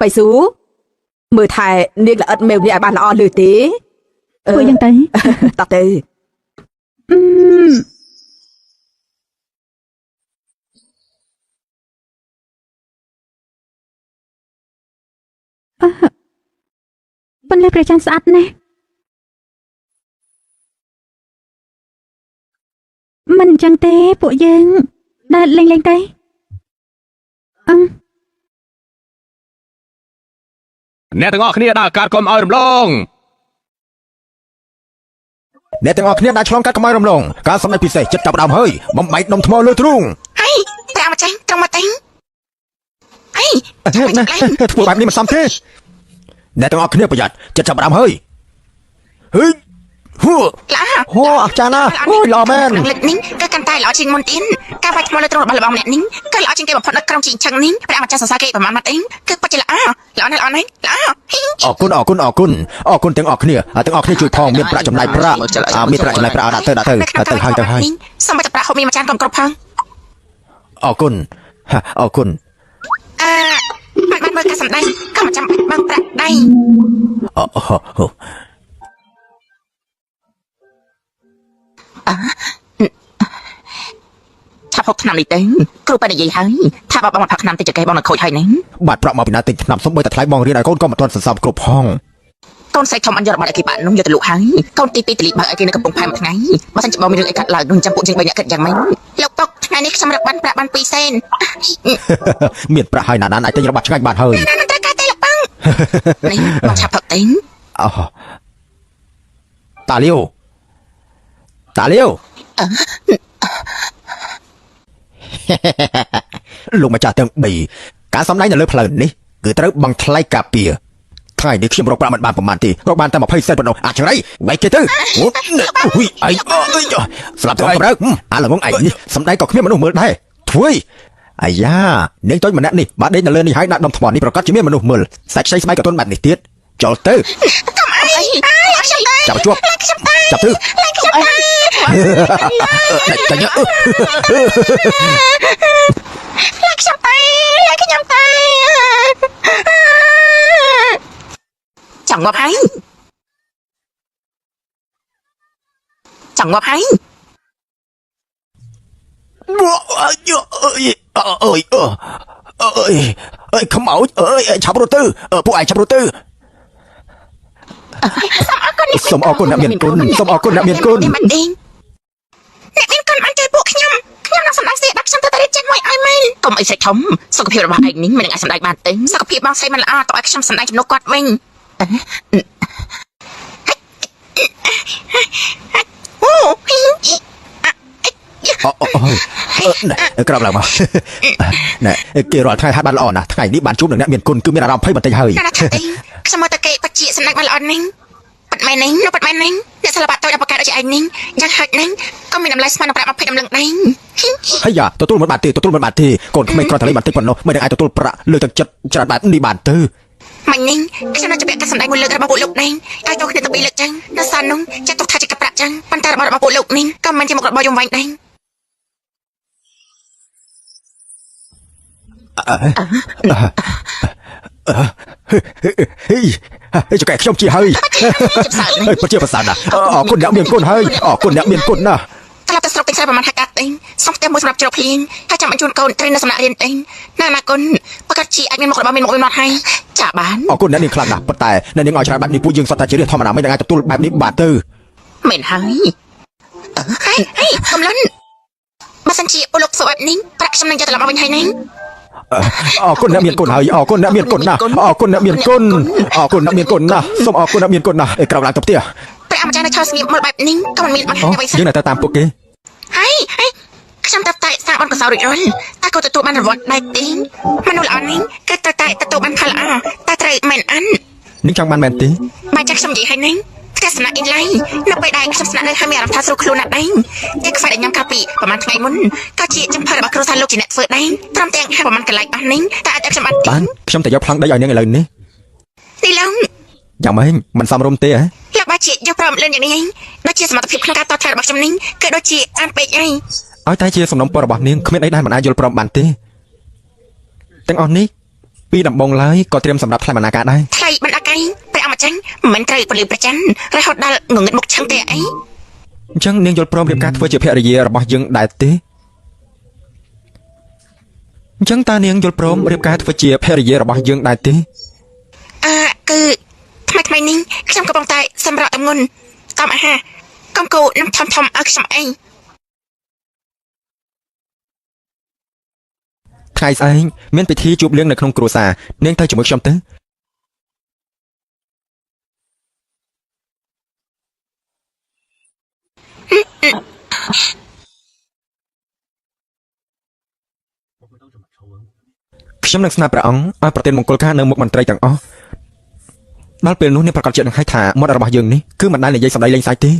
បៃស៊ូមើលថែនាងល្អិតមេវនេះឲ្យបានល្អលឺទេ ពួកយើងទៅ តោះទៅ បន្លែព្រះច័ន្ទស្អាតណាស់មិនអញ្ចឹងទេពួកយើងដើរលេងទៅ អ្នកទាំងអស់គ្នាដើរកាត់កុំឲ្យរំលង អ្នកទាំងអស់គ្នាđãឆ្លងកាត់កម្លាំងរំលងការសម្ដែងពិសេសចិត្តចាប់ផ្ដើមហើយបំបែកនំថ្មលើទ្រូង ហើយត្រង់មកចាញ់ត្រង់មកតាំងអី ធ្វើបែបនេះមិនសមទេអ្នកទាំងអស់គ្នាប្រយ័ត្នចិត្តចាប់ផ្ដើមហើយហឺហូ ល្អ ហូអស្ចារ្យណាស់អូយល្អមែន លិចនេះគឺកាន់តែល្អជាងមុនទៀតការវាយថ្មលើទ្រូងរបស់ម្នាក់នេះគឺល្អជាងគេបំផុតនៅក្រុមជីងឆឹងនេះព្រះម្ចាស់សរសើរគេប្រមាណម៉ាត់អីគឺពិតជាល្អណាស់ល្អណាស់អរគុណទាំងអស់គ្នាជួយផងមានប្រាក់ចំណាយប្រាក់មានប្រាក់ចំណាយប្រាក់ដាក់ទៅហើយ សូមមកប្រាក់ហូបមានមួយចានគ្រប់ផង អរគុណ បានមើលការសម្ដែងក៏មិនចាំបាច់បើកប្រាក់ដៃថាផុសឆ្នាំនេះទៅគ្រូប៉ែនិយាយហើយថាបើបងមកផឹកឆ្នាំតិចកេះបងនឹងខូចហើយនេះ បាត់ប្រាក់មកពីណាទិញឆ្នាំសុំបីតែថ្លៃបងរៀនឲ្យកូនក៏មិនទាន់សន្សំគ្រប់ផង កូនស្រីធំអញយករបស់ឯគេបាក់នោះយកទៅលក់ហើយកូនទី2តលីបើឯគេនៅកំពង់ផែមួយថ្ងៃបើសិនជាបងមានរឿងអីកាត់ឡើងនឹងចាំពួកជាង3នាក់គិតយ៉ាងម៉េចលោកតុកថ្ងៃនេះខ្ញុំរកបានប្រាក់បាន2សេន មានប្រាក់ហើយណាស់អាចទិញរបស់ឆ្ងាញ់បានហើយ ត្រូវការទេលោកប៉ឹងនេះបងឆាប់ផឹកទិញ អូតាលាវលោកម្ចាស់ទាំង3ការសម្ដែងនៅលើផ្លូវនេះគឺត្រូវបង់ថ្លៃការពារថ្ងៃនេះខ្ញុំរកប្រាក់មិនបានប្រហែលទេរកបានតែ20សេនប៉ុណ្ណោះអាចឆ្រៃវាយគេទៅអូយអីស្លាប់ទៅកម្រើកអាឡងឯងនេះសម្ដែងក៏គ្មានមនុស្សមើលដែរធ្វើអាយ៉ានាងតូចម្នាក់នេះបាត់ដេកនៅលើនេះហើយដាក់ដុំថ្មនេះប្រកាសជាមានមនុស្សមើលសាច់ខ្ចីស្បែកក៏ទន់បែបនេះទៀតចូលទៅ ចាប់ជួបចាប់ទៅចាញ់ ខ្ញុំតែចង់ងាប់ហើយខ្មោចឆាប់រត់ទៅពួកឯងឆាប់រត់ទៅ សូមអរគុណអ្នកមានគុណអ្នកមានគុណ អ្នកមានគុណបានជួយពួកខ្ញុំ នឹងសម្ដែងស្រីដាក់ខ្ញុំទៅរៀនចេញមួយឲ្យមែនកុំអីស្រីធំសុខភាពរបស់ឯងនេះមិននឹងអាចសម្ដែងបានទេសុខភាពបងស្រីមិនល្អតើឲ្យខ្ញុំសម្ដែងជំនួសគាត់វិញអូក្រោបឡើងមកណែគេរាល់ថ្ងៃហាត់បានល្អណាស់ថ្ងៃនេះបានជួបនឹងអ្នកមានគុណគឺមានអារម្មណ៍ភ័យបន្តិចហើយខ្ញុំមកតែគេបជាសម្ដែងបានល្អនេះប៉ាត់ម៉ែនេះប៉ាត់ម៉ែនេះអ្នកសិល្បៈតូចអបកាដូចជាឯងនេះយ៉ាងហិចនេះក៏មានតម្លៃស្មើនឹងប្រាក់20ដំណឹងដែរហើយយ៉ាទទួលមិនបានទេទទួលមិនបានទេកូនក្មេងគ្រាន់តែលេងបន្តិចប៉ុណ្ណោះមិននឹងអាចទទួលប្រាក់លើទឹកចិត្តច្រើនបែបនេះបានទៅមិញនេះខ្ញុំនឹងជម្រាបការសម្ដែងមួយលើករបស់ពួកលោកនេះឲ្យចូលគ្នាទៅពីរលើកចឹងនៅសាននោះចាត់ទុកថាជាកាប្រាក់ចឹងប៉ុន្តែរបស់ពួកលោកនេះក៏មិនជាមុខរបរយំវាញ់ដែរចកែខ្ញុំជាហើយពិតជាប្រសើរណាស់អរគុណអ្នកមានគុណហើយអរគុណអ្នកមានគុណណាស់ត្រឡប់ទៅស្រុកពេញស្រែប្រហែល5 កាត់ទេសុំផ្ទះមួយសម្រាប់ជ្រកភ្លៀងហើយចាំបញ្ជូនកូនត្រីនៅសំណាក់រៀនទេណាអនាគតប្រកាសជាអាចមានមុខរបរមានមុខមានមាត់ហើយចាបានអរគុណអ្នកនាងខ្លាំងណាស់ប៉ុន្តែអ្នកនាងឲ្យច្រើនបែបនេះពួកយើងសតតែជាធម្មតាមិនអាចទទួលបែបនេះបានទៅមែនហើយកំឡុនបើសិនជាពលលោកសុបែបនេះប្រាក់ខ្ញុំនឹងយកត្រឡប់មកវិញហើយណាអរគុណអ្នកមានគុណហើយអរគុណអ្នកមានគុណណាស់អរគុណអ្នកមានគុណអរគុណអ្នកមានគុណណាស់សូមអរគុណអ្នកមានគុណណាស់ក្រោបឡើងទៅផ្ទះព្រះអម្ចាស់នៅឈរស្ងៀមមើលបែបនេះក៏មិនមានបញ្ហាអ្វីសោះយើងនៅតែតាមពួកគេហើយខ្ញុំទៅតែសាងបនកសោរួចរាល់តែក៏ទទួលបានរង្វាន់ដែរទេមនុស្សល្អនេះគឺទៅតែទទួលបានផលល្អតែត្រូវមែនអាននឹងចង់បានមែនទេបើចាស់ខ្ញុំនិយាយហើយណាផ្ទះសំណាក់អ៊ីឡៃនៅពេលដែលខ្ញុំស្នាក់នៅហើយមានអារម្មណ៍ថាស្រួលខ្លួនណាស់ដែរតែខ្វាយដែលញ៉ាំកាពីប្រហែលថ្ងៃមុនក៏ជាចំផើរបស់គ្រូសាលោកជាអ្នកធ្វើដែរព្រមទាំងហើយប្រហែលកន្លែងអស់នេះតែអាចខ្ញុំបានខ្ញុំតែយកប្លង់ដីឲ្យនាងឥឡូវនេះទីឡងយ៉ាងម៉េចមិនសមរម្យទេហ៎លោកបាជាយកប្រមលឿនយ៉ាងនេះដូចជាសមត្ថភាពក្នុងការតបថែរបស់ខ្ញុំនេះគឺដូចជាអានពេកអីឲ្យតែជាសំណុំពររបស់នាងគ្មានអីដែលមិនអាចយល់ព្រមបានទេទាំងអស់នេះពីដំបងឡើយក៏ត្រៀមសម្រាប់ថ្លៃបណ្ណាការដែរថ្លៃបណ្ណាការព្រះអម្ចាស់មិនត្រូវពលិប្រច័នរហូតដល់ងងឹតមុខឆឹងទេអីអញ្ចឹងនាងយល់ព្រមរៀបការធ្វើជាភរិយារបស់យើងដែរទេអញ្ចឹងតើនាងយល់ព្រមរៀបការធ្វើជាភរិយារបស់យើងដែរទេគឺថ្មីនេះខ្ញុំកំពុងតែសម្រាប់អង្គុនតាមអាហារកូនកូននឹងធំឲ្យខ្ញុំអីថ្ងៃស្អែកមានពិធីជួបលៀងនៅក្នុងគ្រួសារនាងទៅជាមួយខ្ញុំទៅខ្ញុំនឹងស្នើព្រះអង្គឲ្យប្រទានមង្គលការនៅមុខមន្ត្រីទាំងអស់ដល់ពេលនោះនាងប្រកាសជានឹងឲ្យថាមាត់របស់យើងនេះគឺមិនដែលនិយាយសម្ដីលេងសើចទេ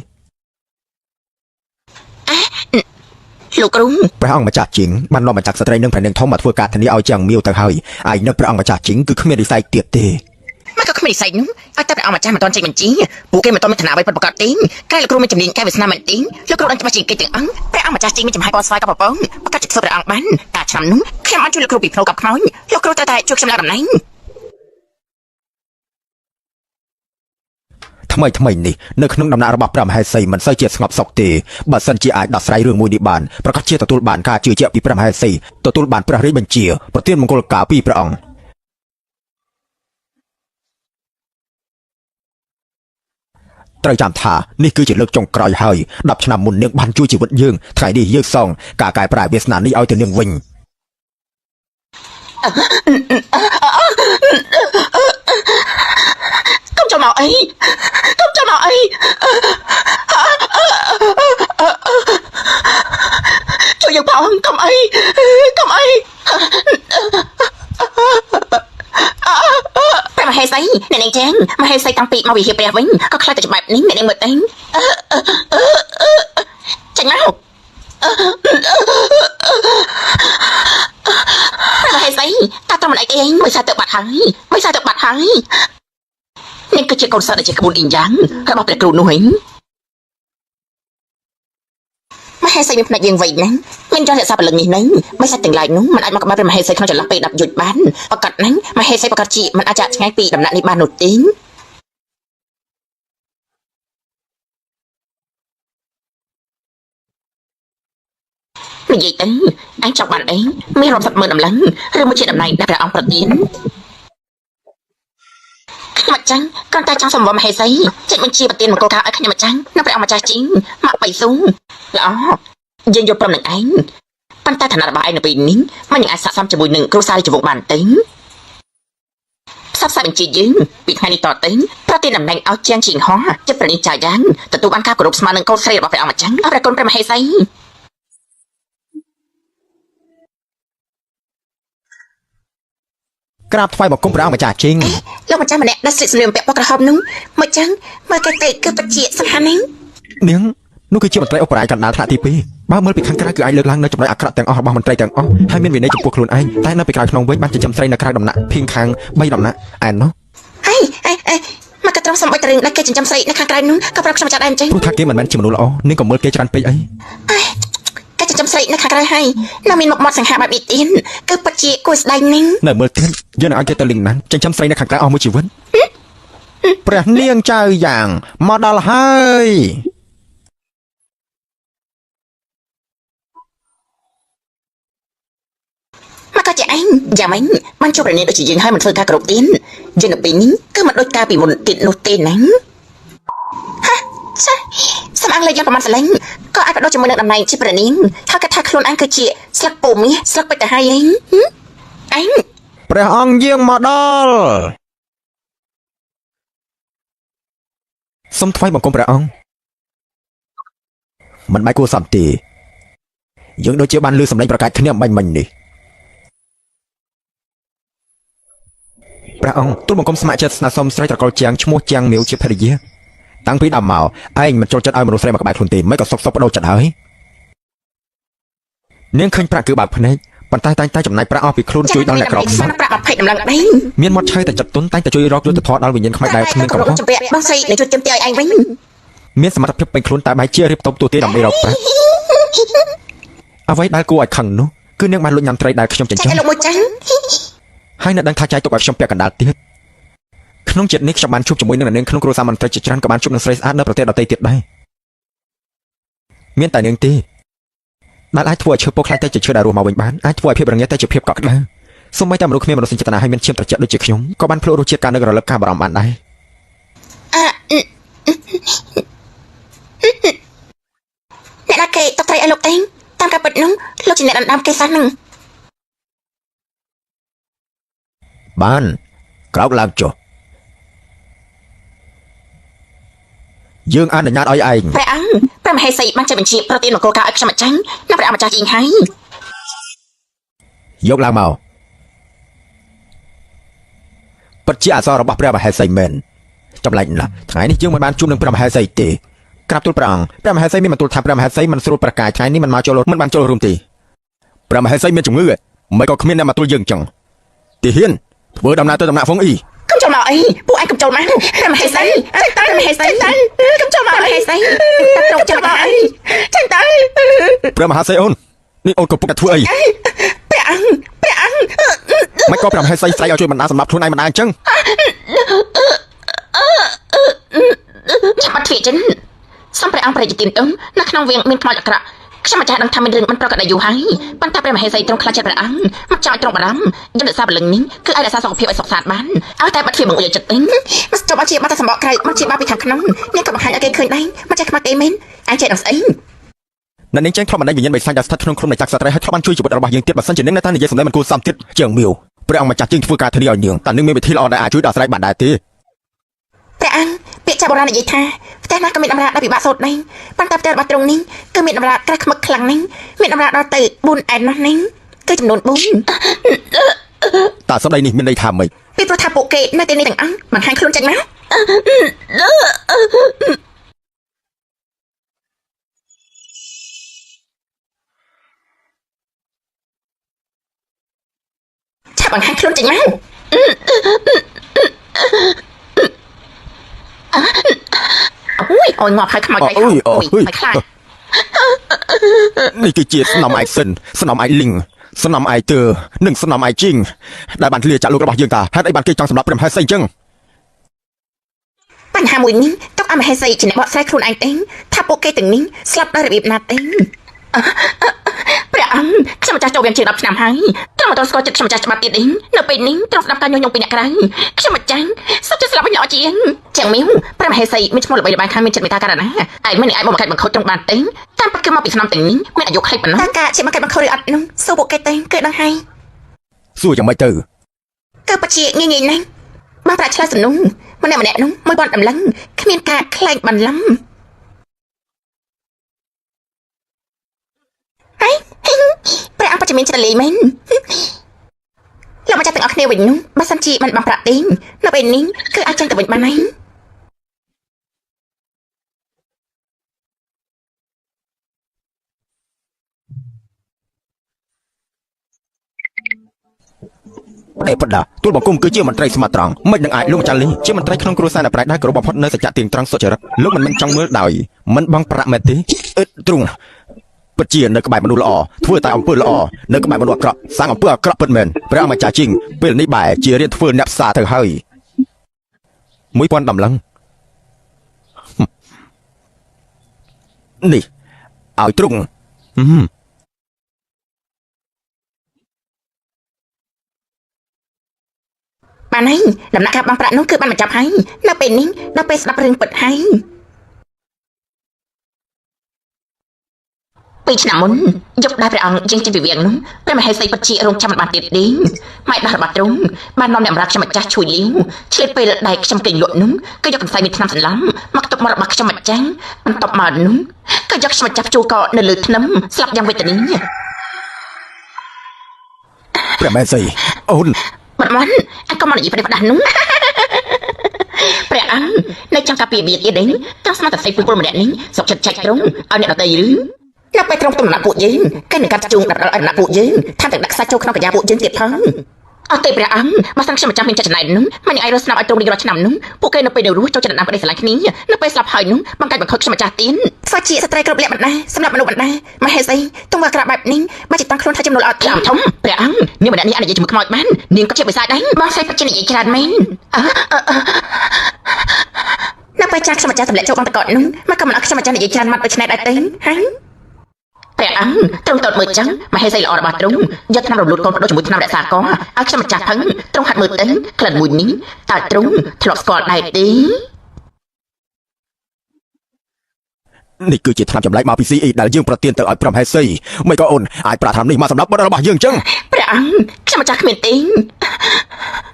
លោកគ្រូព្រះអង្គម្ចាស់ជីងបាននាំម្ចាស់ស្ត្រីនិងព្រះនាងធំមកធ្វើការធានាឲ្យជាងមៀវទៅហើយឯនៅព្រះអង្គម្ចាស់ជីងគឺគ្មាននិស័យទៀតទេមកក៏គ្មាននិស័យនោះឲ្យតែព្រះអង្គម្ចាស់មិនទាន់ចេញបញ្ជីពួកគេមិនទាន់មានឋានៈអ្វីពិតប្រាកដទេតែលោកគ្រូមានជំនាញកែវាសនាមែនទេលោកគ្រូដឹងច្បាស់ជាងគេទាំងអង្គព្រះអង្គម្ចាស់ជីងមានចំហាយពណ៌ស្វាយกับប្រពងប្រកាសជាធ្វើព្រះអង្គបានតែឆ្នាំនោះខ្ញុំអត់ជួយលោកគ្រូពីភ្នូกับខ្មោចលោកគ្រូត្រូវតែជួយខ្ញុំឡើងតំណែងថ្មីនេះនៅក្នុងដំណាក់របស់ព្រះមហេសីមិនសូវជាស្ងប់សុខទេបើសិនជាអាចដោះស្រាយរឿងមួយនេះបានប្រកាសជាទទួលបានការជឿជាក់ពីព្រះមហេសីទទួលបានព្រះរាជបញ្ជាប្រទានមង្គលការពីព្រះអង្គត្រូវចាំថានេះគឺជាលើកចុងក្រោយហើយ10ឆ្នាំមុននាងបានជួយជីវិតយើងថ្ងៃនេះយើងសងការកែប្រែវាសនានេះឲ្យទៅនាងវិញកុំចាំមកអីជួយយើងផងកុំអីព្រះមហេសីអ្នកនាងចឹងមហេសីតាំងពីមកវិហារព្រះវិញក៏ខ្លាចតែច្បាប់នេះអ្នកនាងមើលតែចេញមកព្រះមហេសីតាត្រឹមមិនអីទេមិនសាទៅបាត់ហើយនេះគឺជាកូនសិស្សដែលជាក្បួនអ៊ីយ៉ាងរបស់ព្រះគ្រូនោះហីមហេសីមានផ្នែកយើងវិញណាមានចង់រក្សាពលឹងនេះនឹងមិនសាច់ទាំងឡាយនោះមិនអាចមកក្បែរព្រះមហេសីក្នុងចន្លោះពេល10យុទ្ធបានប្រកាសណាមហេសីប្រកាសជាមិនអាចចាក់ឆ្ងាយពីដំណាក់នេះបាននោះទេនិយាយទៅអញចង់បានអីមានរាប់សិបម៉ឺនដំឡឹងឬមួយជាតំណែងដែលព្រះអង្គប្រទានខ្ញុំអញ្ចឹងគ្រាន់តែចង់សម្បមហេសីចេញបញ្ជាប្រទានមង្គលការឲ្យខ្ញុំអញ្ចឹងនៅព្រះអង្គម្ចាស់ជីងមកបៃស៊ូល្អយើងយកព្រមនឹងឯង ប៉ុន្តែឋានៈរបស់ឯងនៅពេលនេះมันยังអាចស័ក្តិសមជាមួយនឹងគ្រួសាររាជវង្សបានទេផ្សព្វផ្សាយបញ្ជាយើងពីថ្ងៃនេះតទៅប្រតិតំណែងឲ្យជាងជីងហោះចិត្តប្រណីចាយ៉ាងទទួលបានការគោរពស្មើនឹងកូនស្រីរបស់ព្រះអង្គម្ចាស់អរគុណព្រះមហេសី ក្រាបថ្វាយបង្គំព្រះអង្គម្ចាស់ជីង លោកម្ចាស់ម្នាក់ដែលស្លៀកសម្លៀកបំពាក់ពណ៌ក្រហមនោះមកចឹងមើលកែកែគឺពិតជាសំខាន់ណាស់ នាងនោះគឺជាមន្ត្រីអូប៉ារ៉ាកណ្ដាលថ្នាក់ទី2បើមើលពីខាងក្រៅគឺអាចលើកឡើងនៅចំណុចអាក្រក់ទាំងអស់របស់មន្ត្រីទាំងអស់ហើយមានវិន័យចំពោះខ្លួនឯងតែនៅពីក្រៅក្នុងវិញបានចិញ្ចឹមស្រីនៅក្រៅដំណាក់ភៀងខាង3ដំណាក់ឯណោះ អេមកកត្រង់សម្បត្តិរឿងដែលគេចិញ្ចឹមស្រីនៅខាងក្រៅនោះក៏ប្រាប់ខ្ញុំចាស់ដែរអញ្ចឹង ព្រោះថាគេមិនមែនជាមនុស្សល្អនាងក៏មើលគេច្រើនពេកអី គេចិញ្ចឹមស្រីនៅខាងក្រៅហើយនៅមានមុខមាត់សង្ហាបែបនេះទៀតគឺពិតជាគួរស្ដាយណាស់ នៅមើលទៀតយើងនឹងឲ្យគេទៅលីងណាន់ចិញ្ចឹមស្រីនៅខាងក្រៅអស់មួយជីវិតព្រះនាងចៅយ៉ាងមកដល់ហើយ មកក៏ជាឯងយ៉ាងម៉េចបានជួបប្រណីដូចជាយើងហើយមិនធ្វើការគ្រប់ទៀតយើងនៅពេលនេះគឺមិនដូចការពីមុនទៀតនោះទេណាហាចាសម្អាងលេខយ៉ាងប្រហែលសលេងក៏អាចបដូរជាមួយនឹងតំណែងជាប្រណីហើយគាត់ថាខ្លួនឯងគឺជាស្លឹកពូមាសស្លឹកពេជ្រទៅហើយឯងឯង ព្រះអង្គយាងមកដល់សូមថ្វាយបង្គំព្រះអង្គមិនបាច់គួរសមទេយើងដូចជាបានលឺសម្លេងប្រកាសគ្នាបាញ់មិញនេះព្រះអង្គទូលបង្គំស្ម័គ្រចិត្តស្នើសុំស្រីត្រកុលជាងឈ្មោះជាងមាវជាភរិយាតាំងពីដើមមកឯងមិនចូលចិត្តឲ្យមនុស្សស្រីមកក្បែរខ្លួនទេមិនក៏សុកបដូរចិត្តហើយនាងឃើញប្រាក់គឺបើកភ្នែកប៉ុន្តែតែងតែចំណាយប្រាក់អស់ពីខ្លួនជួយដល់អ្នកក្រខ្សត់ ប្រាក់20តម្លឹងដែរ មានមាត់ឆើតែចិត្តទុនតែងតែជួយរកយុទ្ធធម៌ដល់វិញ្ញាណខ្មៅដែលគ្មានកំហុស ជំពាក់បងស្រីនឹងជួយជំទាវឲ្យឯងវិញ មានសមត្ថភាពពេញខ្លួនតែបែរជារៀបតបទូទាដើម្បីរកប្រាក់អ្វីដែលគួរឲ្យខឹងនោះគឺនាងបានលួចញ៉ាំត្រីដែលខ្ញុំចិញ្ចឹម ចាលោកមួយចាស់ ហើយនៅដឹងថាចាយទុកឲ្យខ្ញុំពាក់កណ្ដាលទៀតក្នុងជាតិនេះខ្ញុំបានជួបជាមួយនឹងនាងក្នុងគ្រួសារមន្ត្រីជាច្រើនក៏បានជួបនឹងស្រីស្អាតនៅប្រទេសដទៃទៀតដែរមានតែនាងទេដែលអាចធ្វើឲ្យឈើពុកខ្លាចតែជាឈើដែលរស់មកវិញបានអាចធ្វើឲ្យភាពរងាស់តែជាភាពកក់ក្ដៅសូម្បីតែមនុស្សគ្មានមនោសញ្ចេតនាហើយមានឈាមត្រជាក់ដូចជាខ្ញុំក៏បានភ្លក់រសជាតិការនឹករលឹកការបារម្ភបានដែរអ្នកណាគេតត្រីឲ្យលោកឯងតាមការពិតនោះលោកជាអ្នកដណ្ដើមគេសោះនឹង បានក្រោកឡើងចុះយើងអនុញ្ញាតឲ្យឯង ព្រះអង្គព្រះមហេសីបានចេញបញ្ជាប្រទាននគរការឲ្យខ្ញុំម្ចាស់និងព្រះអង្គម្ចាស់ជីងហើយ យកឡើងមកពិតជាអសររបស់ព្រះមហេសីមែនចម្លែកណាស់ថ្ងៃនេះយើងមិនបានជួបនឹងព្រះមហេសីទេក្រាបទូលព្រះអង្គព្រះមហេសីមានបន្ទូលថាព្រះមហេសីមិនស្រួលប្រកាយថ្ងៃនេះមិនមកចូលមិនបានចូលរួមទេព្រះមហេសីមានជំងឺមិនក៏គ្មានអ្នកមកទូលយើងចឹងទីហ៊ានធ្វើដំណើរទៅដំណាក់ហ្វុងអ៊ី កុំចូលមកអីពួកឯងកុំចូលមកព្រះមហេសីតែព្រះមហេសីតែកុំចូលមកព្រះមហេសីតែត្រង់ចូលមកអីចឹងទៅ ព្រះមហាសីអូននេះអូនកំពុងតែធ្វើអី ព្រះអង្គ មិនក៏ព្រះមហាសីស្រ័យឲ្យជួយបណ្ដាសម្រាប់ខ្លួនឯងបណ្ដាអញ្ចឹង ចាំអត់ធ្វើចឹងសំព្រះអង្គព្រះរាជទានទៅនៅក្នុងវៀងមានខ្មោចអាក្រក់ខ្ញុំម្ចាស់ដឹងថាមានរឿងមិនប្រកបដោយយូរហើយប៉ុន្តែព្រះមហេសីទ្រង់ខ្លាចចិត្តព្រះអង្គមកចង់ឲ្យទ្រង់បារម្ភយន្តសាពលឹងនេះគឺឲ្យរក្សាសុខភាពឲ្យសុខសាន្តបានឲ្យតែបាត់ទ្វារបង្អួចចិត្តទេមកចុះឲ្យជាបាត់តែសម្បកក្រៅមកជាបាត់ពីខាងក្នុងនេះក៏បង្ហាញឲ្យគេឃើញដែរមកចេះខ្មាស់គេមែនអាចចេះដល់ស្អី នៅនាងចេញធ្លាប់បណ្ដេញវិញ្ញាណបិសាចដែលស្ថិតក្នុងក្រុមនៃចក្រសត្រីហើយធ្លាប់បានជួយជីវិតរបស់យើងទៀតបើសិនជានាងនៅតែនិយាយសម្ដីមិនគួរសមទៀតជាងមាវព្រះអង្គម្ចាស់ជាងធ្វើការធានាឲ្យនាងតែនាងមានវិធីល្អដែលអាចជួយដោះស្រាយបានដែរទេ ព្រះអង្គពាក្យចាស់បុរាណនិយាយថាផ្ទះណាក៏មានដំរាដែលពិបាកសូត្រដែរប៉ុន្តែផ្ទះរបស់ទ្រង់នេះគឺមានដំរាក្រាស់ខ្មឹកខ្លាំងណាស់មានដំរាដល់ទៅ4អែននោះនេះគឺចំនួន4 តើសម្ដីនេះមានន័យថាម៉េច ពីព្រោះថាពួកគេនៅទីនេះទាំងអង្គបង្ហាញខ្លួនចេញមកឆាប់បង្ហាញខ្លួនចេញមកអូយអូយមកហើយខ្មោចដៃអូយហើយខ្លាច នេះគឺជាស្នំឯកសិនស្នំឯកលីងស្នំឯកទើនិងស្នំឯកជីងដែលបានធ្លាចាក់លោករបស់យើងតាហេតុអីបានគេចង់សម្លាប់ព្រះមហេសីអញ្ចឹង បញ្ហាមួយនេះទុកឲ្យមហេសីជាអ្នកបកស្រាយខ្លួនឯងទេថាពួកគេទាំងនេះស្លាប់ដោយរបៀបណាទេ ព្រះអង្គខ្ញុំម្ចាស់ចូលវាជា10ឆ្នាំហើយត្រង់មកដល់ស្គាល់ចិត្តខ្ញុំម្ចាស់ច្បាស់ទៀតនេះនៅពេលនេះត្រង់ស្ដាប់ការញុះញង់ពីអ្នកក្រៅខ្ញុំម្ចាស់សុទ្ធតែស្លាប់វិញល្អជាងជាងមីវព្រះមហេសីមានឈ្មោះល្បីល្បាញខាងមានចិត្តមេត្តាករណាឯមិនអាចមកបង្កើតបង្ខូចត្រង់បានទេតាមពិតគឺមកពីឆ្នាំទាំងនេះមានអាយុខ្លីប៉ុណ្ណោះតើការជាមកកើតបង្ខូចឬអត់នោះសួរពួកគេទេគឺដឹងហើយ សួរយ៉ាងម៉េចទៅ គឺពិតជាងាយងាយណាស់បានប្រាក់ឆ្លើយសំណុំម្នាក់នោះមួយបនដំឡឹងគ្មានការខ្លែងបន្លំហើយព្រះអង្គបច្ចុប្បន្នចិត្តលេងមែនលោកមកចាស់ទាំងអស់គ្នាវិញនោះបើសិនជាមិនបានប្រាក់ទេនៅពេលនេះគឺអាចចេញទៅវិញបានហើយ អេបដាទូលបង្គំគឺជាមន្ត្រីស្មោះត្រង់មិននឹងអាចលោកម្ចាស់លីជាមន្ត្រីក្នុងគ្រួសារអ្នកប្រាជ្ញដែលគោរពបំផុតនៅសច្ចៈទៀងត្រង់សុចរិតលោកមិនចង់មើលដោយមិនបងប្រាក់មែនទេទ្រង់ពិតជានៅក្បែរមនុស្សល្អធ្វើតែអំពើល្អនៅក្បែរមនុស្សអាក្រក់សាងអំពើអាក្រក់ពិតមែនព្រះអង្គម្ចាស់ជីងពេលនេះបែរជារៀនធ្វើអ្នកផ្សារទៅហើយ1000ដំឡឹងនេះឲ្យទ្រង់ បានហើយដំណាក់កាលបងប្រាក់នោះគឺបានបញ្ចប់ហើយនៅពេលនេះដល់ពេលស្ដាប់រឿងពិតហើយ2ឆ្នាំមុនយកដែរព្រះអង្គយើងចេញពីវាំងនោះព្រះមហេសីពិតជារងចាំមិនបានទៀតទេម៉ែដោះរបស់ទ្រង់បាននាំអ្នកបម្រើខ្ញុំម្ចាស់ជួយលាវឆ្លៀតពេលដែលខ្ញុំគេងលក់នោះគឺយកកន្សែងមានថ្នាំសន្លំមកទុកមករបស់ខ្ញុំម្ចាស់បន្ទាប់មកនោះក៏យកខ្ញុំម្ចាស់ជួក៏នៅលើធ្នឹមស្លាប់យ៉ាងវេទនា ព្រះមេសីអូន មិនមិនអញក៏មកនិយាយផ្ដេសផ្ដាស់នោះព្រះអង្គនៅចង់ការពារវាទៀតទេចង់ស្មាតតែស្អីពលម្នាក់នេះសុកចិត្តចាច់ត្រង់ឲ្យអ្នកដតីឬនៅពេលត្រង់ទំនាក់ពួកយើងគេនឹងកាត់ជួងដាក់ដល់ឲ្យដំណាក់ពួកយើងថាទាំងដាក់ខ្សាច់ចូលក្នុងកញ្ញាពួកយើងទៀតផងអត់ទេព្រះអង្គបើសិនខ្ញុំម្ចាស់មានចិត្តចំណែកនោះមិនអាចរស់ស្នាប់ឲ្យត្រង់រៀងរាល់ឆ្នាំនោះពួកគេនៅពេលនៅរស់ចូលចិត្តដាក់ប្តីស្រឡាញ់គ្នានៅពេលស្លាប់ហើយនោះបង្កើតបង្ខូចខ្ញុំម្ចាស់ទៀតស្វាជាស្ត្រីគ្រប់លក្ខបណ្ដាសម្រាប់មនុស្សបណ្ដាមហេសីទង្វើអាក្រក់បែបនេះបើជាតាំងខ្លួនថាចំណូលអត់ធំព្រះអង្គនាងម្នាក់នេះអាចនិយាយជាមួយខ្មោចបាននាងក៏ជាបិសាចដែរបងស្រីពិតជានិយាយច្រើនមែននៅពេលចាស់ខ្ញុំម្ចាស់ទម្លាក់ចូលបងតកនោះមកក៏មិនអត់ខ្ញុំម្ចាស់និយាយច្រើនម៉ាត់ដូចឆ្នៃដែរទេហើយព្រះអង្គត្រង់តតមើលចឹងមហេសីល្អរបស់ទ្រង់យកថ្នាំរំលូតកូនបដូរជាមួយថ្នាំរក្សាកឲ្យខ្ញុំម្ចាស់ផឹងទ្រង់ហាត់មើលទៅក្លិនមួយនេះតើទ្រង់ធ្លាប់ស្គាល់ដែរទេ នេះគឺជាថ្នាំចម្លែកមកពី CE ដែលយើងប្រទានទៅឲ្យព្រមហេសីមិនក៏អូនអាចប្រាថ្នានេះមកសម្រាប់បុត្ររបស់យើងចឹង ព្រះអង្គខ្ញុំម្ចាស់គ្មានទេ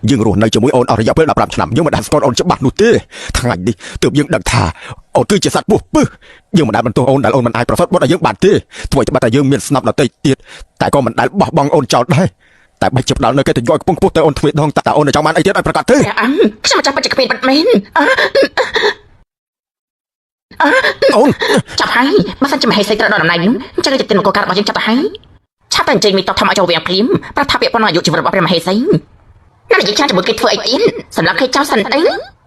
យើងរស់នៅជាមួយអូនអស់រយៈពេល15ឆ្នាំយើងមិនដែលស្គាល់អូនច្បាស់នោះទេថ្ងៃនេះទើបយើងដឹងថាអូនគឺជាសត្វពស់ពឹសយើងមិនដែលបន្ទោសអូនដែលអូនមិនអាចប្រសពបុត្រឲ្យយើងបានទេធ្វើឲ្យតែយើងមានស្នាប់ដតីទៀតតែក៏មិនដែលបោះបង់អូនចោលដែរតែបើជិបដល់នៅកិត្តិយសខ្ពង់ខ្ពស់ទៅអូនទ្វេដងតើអូនចង់បានអីទៀតឲ្យប្រកាសទេ ព្រះអង្គខ្ញុំម្ចាស់ពិតជាគ្មានបាត់មែន អូន ចាប់ហើយបើសិនជាមហេសីត្រូវដល់តំណែងនោះអញ្ចឹងទៅទីនគរការរបស់យើងចាប់ទៅហើយឆាប់តែអញ្ជើញមីតបធម្មឲ្យចូលវាំងព្រាមប្រាប់ថាពាក្យប៉ុណ្ណឹងអាយុជីវិតរបស់ព្រះមហេសីណានិយាយច្រើនជាមួយគេធ្វើអីទៀតសម្រាប់គេចោលសិនទៅ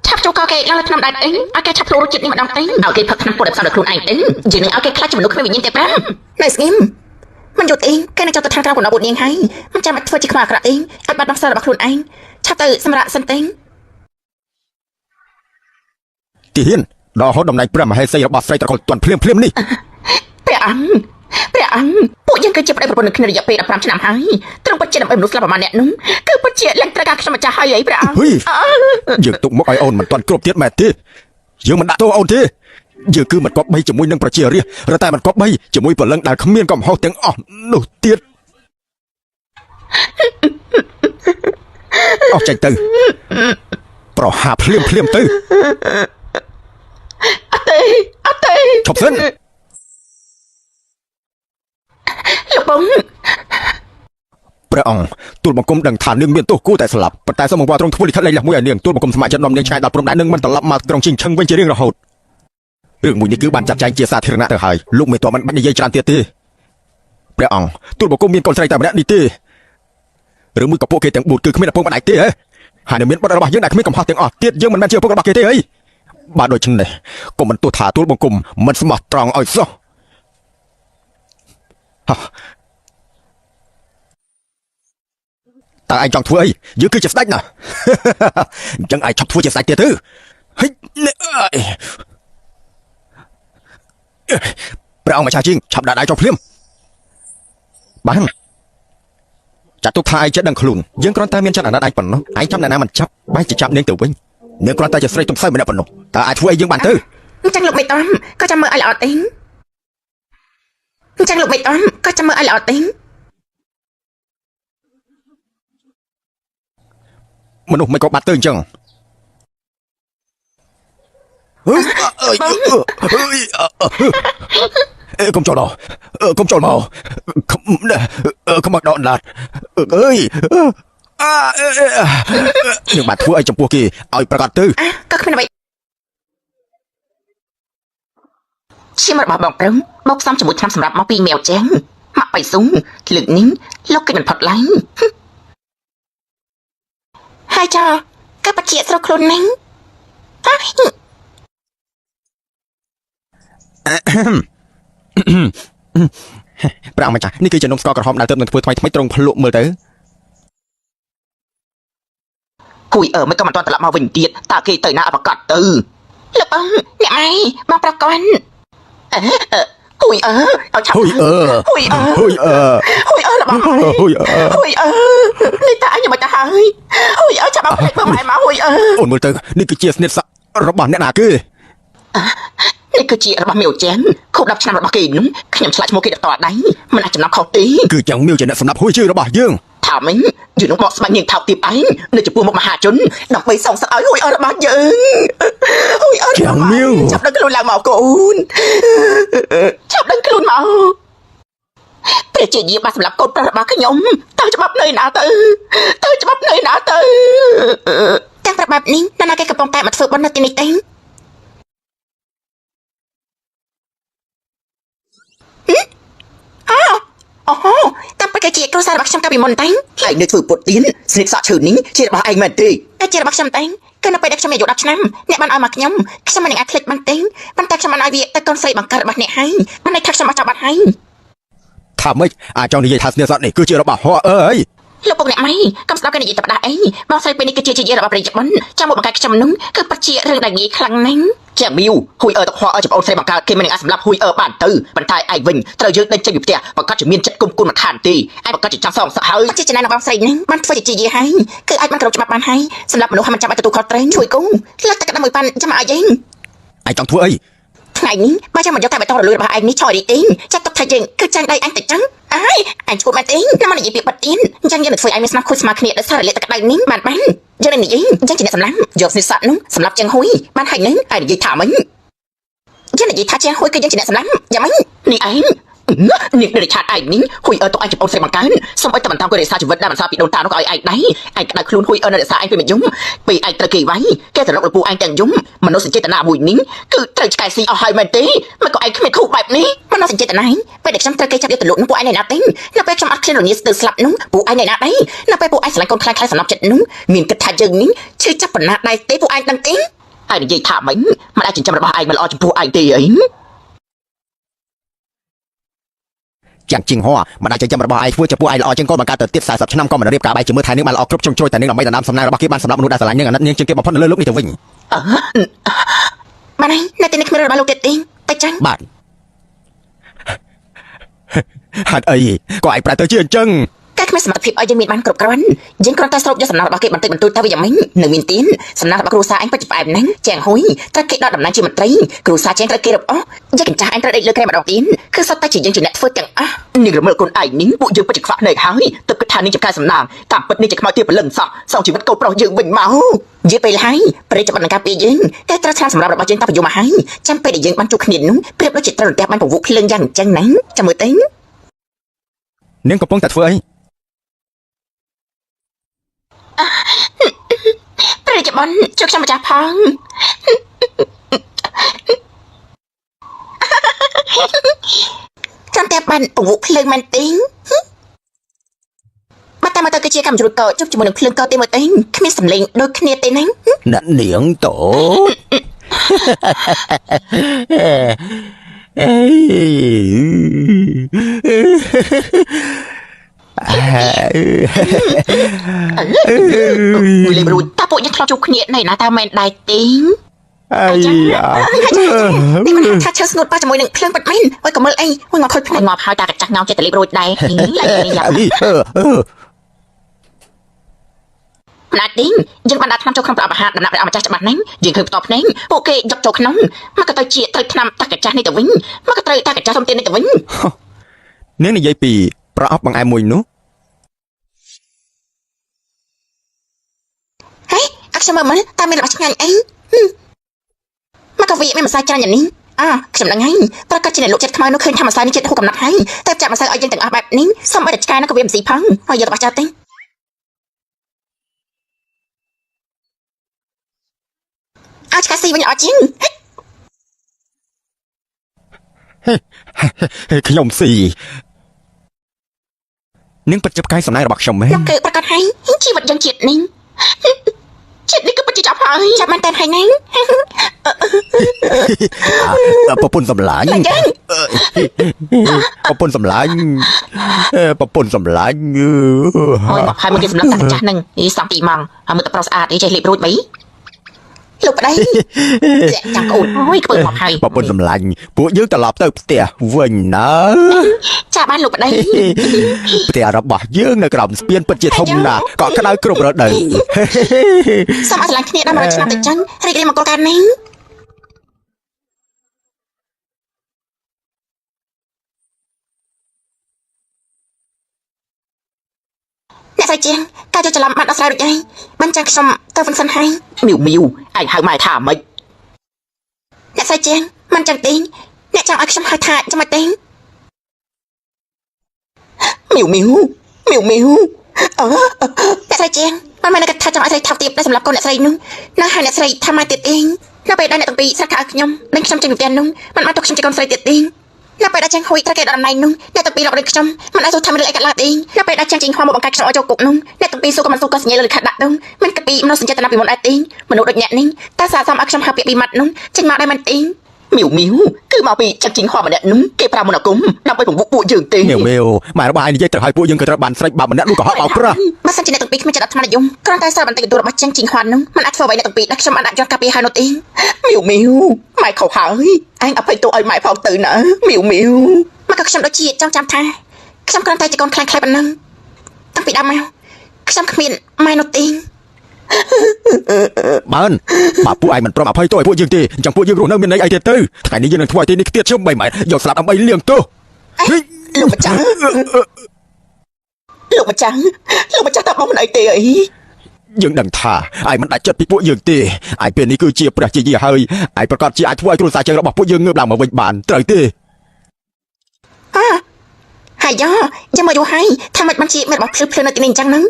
ឆាប់ចូលកគេឡើងឆ្នាំដែរអីឲ្យគេឆាប់ធ្វើរសជាតិនេះម្ដងទៅឲ្យគេផឹកឆ្នាំពុតឲ្យផ្សំដល់ខ្លួនឯងទៅយើងនឹងឲ្យគេខ្លាចជាមនុស្សគ្មានវិញ្ញាណទេប្រាំនៅស្ងៀមមិនយល់ទេគេនឹងចូលទៅខាងក្រៅបណ្ដោះពួកនាងហើយមិនចាំបាច់ធ្វើជាខ្វះអាក្រក់ទេឲ្យបាត់បង់សិលរបស់ខ្លួនឯងឆាប់ទៅសម្រាប់សិនទៅ ទីហ៊ានដល់ហូតតំណែងព្រះមហេសីរបស់ស្រីត្រកូលទាន់ភ្លាមនេះ ព្រះអង្គពួកយើងគឺជាប្តីប្រពន្ធនឹងគ្នារយៈពេល15ឆ្នាំហើយត្រង់ពិតជាដើម្បីមនុស្សស្លាប់ប្រមាណអ្នកនោះគឺពិតជាឡើងត្រូវការខ្ញុំម្ចាស់ហើយអីព្រះអង្គ យើងទុកមកឲ្យអូនមិនទាន់គ្រប់ទៀតមែនទេយើងមិនដាក់ទោសអូនទេយើងគឺមិនគប្បីជាមួយនឹងប្រជារាស្ត្ររតែមិនគប្បីជាមួយពលឹងដែលគ្មានកំហុសទាំងអស់នោះទៀតអស់ចេញទៅប្រហាភ្លាមទៅ អត់ទេ ឈប់សិន លោកបង ព្រះអង្គទូលបង្គំដឹងថានាងមានទោសគួរតែស្លាប់ប៉ុន្តែសូមអង្វរទ្រង់ធ្វើលិខិតលែងលះមួយឲ្យនាងទូលបង្គំស្ម័គ្រចិត្តនាំនាងឆ្ងាយដល់ព្រំដែននឹងមិនត្រឡប់មកក្រុងជីងឆឹងវិញជារៀងរហូតរឿងមួយនេះគឺបានចាត់ចែងជាសាធារណៈទៅហើយលោកមិនទាន់មិនបាច់និយាយច្រើនទៀតទេព្រះអង្គទូលបង្គំមានកូនស្រីតែម្នាក់នេះទេឬមួយក៏ពួកគេទាំង4គឺគ្មានឪពុកម្ដាយទេហ៎ហើយនៅមានបុត្ររបស់យើងដែលគ្មានកំហុសទាំងអស់ទៀតយើងមិនមែនជាឪពុករបស់គេទេអីបាទដូច្នេះកុំមិនទោះថាទូលបង្គំមិនស្មោះត្រង់ឲ្យសោះតើឯងចង់ធ្វើអីយើងគឺជាស្ដេចណាអញ្ចឹងឯងឈប់ធ្វើជាស្ដេចទៀតទៅហិចព្រះអង្គម្ចាស់ជាងឆាប់ដាក់ដៃចុះភ្លាម បានចាត់ទុកថាឯងចិត្តដឹងខ្លួនយើងគ្រាន់តែមានចិត្តអាណិតឯងប៉ុណ្ណោះឯងចាំអ្នកណាមិនចាប់បែរជាចាប់នាងទៅវិញនាងគ្រាន់តែជាស្រីទំសៅម្នាក់ប៉ុណ្ណោះតើអាចធ្វើឲ្យយើងបានទៅ អញ្ចឹងលោកមេតំក៏ចាំមើលឲ្យល្អទេអញ្ចឹងលោកមេតំក៏ចាំមើលឲ្យល្អទេ មនុស្សមិនក៏បាត់ទៅអញ្ចឹងកុំចូលមកកុំចូលមកកុំមកដកឡាត់អើយយើងបានធ្វើឲ្យចំពោះគេឲ្យប្រកាសទៅ ក៏គ្មានអ្វីឈាមរបស់បងព្រឹមមកផ្សំជាមួយថ្នាំសម្រាប់មកពីមៀវចេងមកបៃស៊ុងលើកនេះលោកគេមិនផុតឡើយហើយចោក៏បជាស្រុកខ្លួននឹង ប្រាំម្ចាស់នេះគឺជានំស្ករក្រហមដែលទើបនឹងធ្វើថ្មីត្រង់ភ្លក់មើលទៅ គួយមិនក៏មិនទាន់ត្រឡប់មកវិញទៀតតើគេទៅណាអបកតទៅលោកបងអ្នកឯងបងប្រកនគួយឲ្យឆាប់ ហ៊ុយ ហួយរបស់ហួយនេះតើអញមិនទៅហើយហួយចាប់មកមើលម៉ែមកហួយអូនមើលទៅនេះគឺជាស្និទ្ធស័ក្តិរបស់អ្នកណាគេ នេះគឺជារបស់មីវចេងខូប10ឆ្នាំរបស់គេនោះខ្ញុំឆ្លាក់ឈ្មោះគេដល់តដៃមិនអាចចំណាំខុសទេ គឺយ៉ាងមីវជាអ្នកសម្រាប់ហួយជឿរបស់យើង ថាមិញយូរនោះបកស្បាញ់នាងថោកទាបឯងនៅចំពោះមុខមហាជនដើម្បីសងសឹកឲ្យហួយរបស់យើងហួយ យ៉ាងមីវ ចាប់ដឹងខ្លួនឡើងមកកូនចាប់ដឹងខ្លួនមកព្រះជាយាបានសម្រាប់កូនប្រុសរបស់ខ្ញុំតើច្បាប់នៅណាទៅទាំងប្រាប់បែបនេះណាគេកំពុងតែមកធ្វើបន់នៅទីនេះទេអូតាមពិតគឺជាគ្រួសាររបស់ខ្ញុំកាលពីមុនតែហើយនៅធ្វើពុតទៀនស្និទ្ធសក់ឈើនេះជារបស់ឯងមែនទេតែជារបស់ខ្ញុំតែគឺនៅពេលដែលខ្ញុំអាយុ10ឆ្នាំអ្នកបានឲ្យមកខ្ញុំមិនអាចភ្លេចបានទេប៉ុន្តែខ្ញុំបានឲ្យវាទៅកូនស្រីបង្កើតរបស់អ្នកហើយបានន័យថាខ្ញុំមកចាប់បាត់ហើយ ថាម៉េចអាចចង់និយាយថាស្នេហ៍សត្វនេះគឺជារបស់ហោះអើយ លោកពុកអ្នកម៉ៃកុំស្ដាប់គេនិយាយតែបដាអីបងស្រីពេលនេះគឺជាជារបស់ព្រះរាជបុណ្យចាំមកបង្កើតខ្ញុំនោះគឺពិតជារឿងដែលងាយខ្លាំងណាស់ជាមីវហួយទៅខោឲ្យចំអូនស្រីបង្កើតគេមិននឹងអាចសម្លាប់ហួយបានទៅប៉ុន្តែឯងវិញត្រូវយើងដេញចេញពីផ្ទះបង្កើតជាមានចិត្តគុំគុណមកឋានទេឯងបង្កើតជាចង់សងសឹកហើយជាចំណានរបស់ស្រីនេះបានធ្វើជាយាយហើយគឺអាចបានគ្រប់ច្បាប់បានហើយសម្រាប់មនុស្សមិនចាំបាច់ទទួលខុសត្រូវជួយគូលើកទឹកដាក់មួយប៉ាន់ចាំឲ្យឯង ឯងចង់ធ្វើអី ថ្ងៃនេះបើចាំមកយកតែបេតុងរលួយរបស់ឯងនេះឆយរីទីចាត់ទុកថាយើងគឺចាញ់ដៃឯងទៅចឹងអើយឯងឈួតមែនទេណាមកនិយាយពីបាត់ទៀនអញ្ចឹងយើងនឹងធ្វើឲ្យមានស្មារតីខូចស្មារគ្នាដោយសាររលាកទឹកក្តៅនេះបានយើងនឹងនិយាយអញ្ចឹងជាអ្នកសម្លាប់យកស្និទ្ធស័ក្តិនោះសម្លាប់ចឹងហួយបានហើយនឹងឯងនិយាយថាមិញយើងនិយាយថាជាហួយគឺយើងជាអ្នកសម្លាប់យ៉ាងម៉េចនេះឯងនេះដូចឆាតឯងនេះហួយទៅឲ្យចំអូនស្រីបង្កើនសូមឲ្យតែបន្តគាត់រក្សាជីវិតដែលមិនសាពីដូនតានោះក៏ឲ្យឯងដែរឯងក្តៅខ្លួនហួយនៅរក្សាឯងពីមួយយំពេលឯងត្រូវគេវាយគេទៅរកលពូឯងទាំងយំមនោសញ្ចេតនាមួយនេះគឺត្រូវឆ្កែស៊ីអស់ហើយមែនទេមិនក៏ឯងគ្មានគូបែបនេះមនោសញ្ចេតនាពេលដែលខ្ញុំត្រូវគេចាប់យកទៅលក់នោះពួកឯងនៅណាទេនៅពេលខ្ញុំអត់ឃ្លានរងាស្ទើរស្លាប់នោះពួកឯងនៅណាដែរនៅពេលពួកឯងស្រឡាញ់កូនខ្លាំងៗសំណប់ចិត្តនោះមានគិតថាយើងនេះឈឺចាប់បណ្ណាដែរទេពួកឯងដឹងទេហើយនិយាយថាមិញមិនអាចចិញ្ចឹមរបស់ឯងមិនល្អចំពោះឯងទេអី យ៉ាងជិងហោះមិនអាចចាំរបស់ឯងធ្វើចំពោះឯងល្អជាងក៏បង្កើតទៅទៀត40ឆ្នាំក៏មិនរៀបការបែរជាមួយថៃនឹងបានល្អគ្រប់ជ្រុងជ្រោយតែនឹងដើម្បីដណ្ដើមសំណាងរបស់គេបានសម្រាប់មនុស្សដែលស្រឡាញ់នឹងអាណិតនាងជាងគេបំផុតនៅលើលោកនេះទៅវិញបានហើយនៅទីនេះគ្មានរបស់លោកទៀតទេតែចឹងបាទហេតុអីក៏ឯងប្រែទៅជាអញ្ចឹង តែគ្មានសមត្ថភាពឲ្យយើងមានបានគ្រប់គ្រាន់យើងគ្រាន់តែស្រូបយកសំណងរបស់គេបន្តិចបន្តួចទៅវិញយ៉ាងម៉េចនៅមានទៀនសំណងរបស់គ្រូសាឯងពិតជាផ្អែមណាស់ចែងហួយតែគេដកតំណែងជាមន្ត្រីគ្រូសាចែងត្រូវគេរកអស់យើងកញ្ចាស់ឯងត្រូវដេកលើក្រែម្ដងទៀនគឺសុទ្ធតែជាយើងជាអ្នកធ្វើទាំងអស់នាងរមើលកូនឯងនេះពួកយើងពិតជាខ្វះភ្នែកហើយទើបគិតថានាងជាផ្កាយសំណាងតាមពិតនេះជាខ្មោចទាបព្រលឹងសក់សងជីវិតកូនប្រុសយើងវិញមកនិយាយពេលហើយព្រះរាជបុណ្យនឹងការពារយើងតែត្រូវឆ្នាំសម្រាប់របស់យើងតាប់យមមកហើយចាំពេលដែលយើងបានជួបគ្នានោះប្រៀបដូចជាត្រូវរន្ទះបានពវុភ្លើងយ៉ាងអញ្ចឹងណាចាំមើលទៅនាងកំពុងតែធ្វើអី ព្រះរាជបុណ្យជួយខ្ញុំម្ចាស់ផងចាំតែបានពវុភ្លើងមែនទេមកតែមកទៅគឺជាកម្មជ្រួតកោជប់ជាមួយនឹងភ្លើងកោទេមើលទេគ្មានសម្លេងដូចគ្នាទេណាអ្នកនាងតូមួយលេបរួចតាពួកយើងឆ្លោះជួបគ្នានៅណាតើមែនដែរទេ អាយ៉ា នេះមិនថាឈើស្ងួតប៉ះជាមួយនឹងភ្លើងបាត់មែនអើយក៏មើលអីអើយមកខូចភ្នែកងាប់ហើយតាកញ្ចាស់ងោមចិត្តទៅលេបរួចដែរយ៉ាម្នាក់ទីយើងបានដាក់ថ្នាំចូលក្នុងប្រអប់អាហារដំណាក់ព្រះអម្ចាស់ច្បាស់ហ្នឹងយើងឃើញបន្តភ្នែកពួកគេយកចូលក្នុងមកក៏ទៅជាត្រូវថ្នាំតាកញ្ចាស់នេះទៅវិញមកក៏ត្រូវតាកញ្ចាស់សុំទាននេះទៅវិញ នាងនិយាយពីប្រអប់បង្អែមមួយនោះ ហេអខ្ញុំមើលតើមានរបស់ឆ្ងាញ់អីមកក៏វាមានម្សៅច្រើនយ៉ាងនេះខ្ញុំដឹងហើយប្រកាសជាអ្នកលោកចិត្តខ្មៅនោះឃើញថាម្សៅនេះចិត្តហូរកំណត់ហើយតែចាក់ម្សៅឲ្យយើងទាំងអស់បែបនេះសូមឲ្យតែឆ្កែនោះក៏វាមិនស៊ីផងហើយយកទៅបោះចោលទេអាចឆ្កែស៊ីវិញល្អជាង ខ្ញុំស៊ីនាងពិតជាផ្កាយសំណាយរបស់ខ្ញុំមែន ខ្ញុំគឺប្រកាសហើយជីវិតយើងជាតិនេះជាតិនេះគឺពិតជាចាប់ហើយចាប់មែនតើហើយណា ប្រពន្ធសម្លាញ់ប្រពន្ធសម្លាញ់ប្រពន្ធសម្លាញ់ អូយមកហើយមកគេសម្រាប់តាកញ្ចាស់នឹងសំពីម៉ងហើយមើលទៅប្រុសស្អាតនេះចេះលេបរួចបីលោកប្តីចាំកូនអូយខ្ពើមកហើយ ប្រពន្ធសម្លាញ់ពួកយើងត្រឡប់ទៅផ្ទះវិញណា ចាបានលោកប្តី ផ្ទះរបស់យើងនៅក្រោមស្ពានពិតជាធំណាស់ក៏ក្តៅគ្រប់រដូវ សូមឲ្យឆ្លងគ្នាដល់100ឆ្នាំទៅចឹងរីករាយមកកលការនេះអ្នកស្រីជាងការចូលច្រឡំបាត់ដល់ស្រ័យរួចហើយបានចាំខ្ញុំទៅវិញសិនហើយមីវឯងហៅម៉ែថាម៉េចអ្នកស្រីជាងមិនចឹងទេអ្នកចង់ឲ្យខ្ញុំហៅថាចាំមិនទេមីវអ្នកស្រីជាងមិនមែនគាត់ថាចង់ឲ្យស្រីថោកទាបតែសម្រាប់កូនអ្នកស្រីនោះនៅហៅអ្នកស្រីថាម៉ែទៀតឯងនៅពេលដែលអ្នកទាំងពីរស្រាក់ខៅខ្ញុំនឹងខ្ញុំចេញពីផ្ទះនោះមិនបានទុកខ្ញុំជាកូនស្រីទៀតទេនៅពេលដែលចឹងហួយត្រូវគេដល់ដំណៃនោះអ្នកទាំងពីររកដូចខ្ញុំមិនអាចសួរថាមានរឿងអីកើតឡើងទេនៅពេលដែលចឹងចេញហោមកបង្កាច់ខ្ញុំឲ្យចូលគុកនោះអ្នកទាំងពីរសួរក៏មិនសួរក៏សញ្ញាលើខិតដាក់នោះមិនគិតពីមនោសញ្ចេតនាពីមុនដែរទេមនុស្សដូចអ្នកនេះតែសារសំឲ្យខ្ញុំហៅពាក្យពីម៉ាត់នោះចេញមកដែរមិនទេមីវគឺមកពីចឹងចេញហោម្នាក់នោះគេប្រើមុនអាគមដើម្បីពង្វក់ពួកយើងទេ មីវម៉ែរបស់ឯងនិយាយទៅឲ្យពួកយើងក៏ត្រូវបានស្រេចបាបម្នាក់នោះក៏ហត់បោកប្រាស់ បើសិនជាអ្នកទាំងពីរគ្មានចិត្តអត់ថ្មនិយមគ្រាន់តែសារបន្តិចបន្តួចរបស់ចឹងចេញហន់នោះមិនអាចធ្វើអ្វីអ្នកទាំងពីរដែលខ្ញុំបានដាក់យន្តការពីហើយនោះទេមីវម៉ែខុសហើយឯងអភ័យទោសឲ្យម៉ែផងទៅណាមីវមកក៏ខ្ញុំដូចជាចង់ចាំថាខ្ញុំគ្រាន់តែជាកូនខ្លាំងៗប៉ុណ្ណឹងតាំងពីដើមមកខ្ញុំគ្មានម៉ែនោះទេ បានបើពួកឯងមិនព្រមអភ័យទោសឲ្យពួកយើងទេអញ្ចឹងពួកយើងរស់នៅមានន័យអីទៀតទៅថ្ងៃនេះយើងនឹងធ្វើឲ្យទីនេះខ្ទាតឈឹមបីម៉ែយកស្លាប់ដើម្បីលៀងទោស លោកម្ចាស់តើបងមិនអីទេអី យើងដឹងថាឯងមិនដាច់ចិត្តពីពួកយើងទេឯងពេលនេះគឺជាព្រះជាយាហើយឯងប្រកាសជាអាចធ្វើឲ្យគ្រួសារជើងរបស់ពួកយើងងើបឡើងមកវិញបានត្រូវទេ ហើយយ៉ាមកយូរហើយថាមិនបានជាមានរបស់ភ្លឺនៅទីនេះអញ្ចឹងហ្នឹង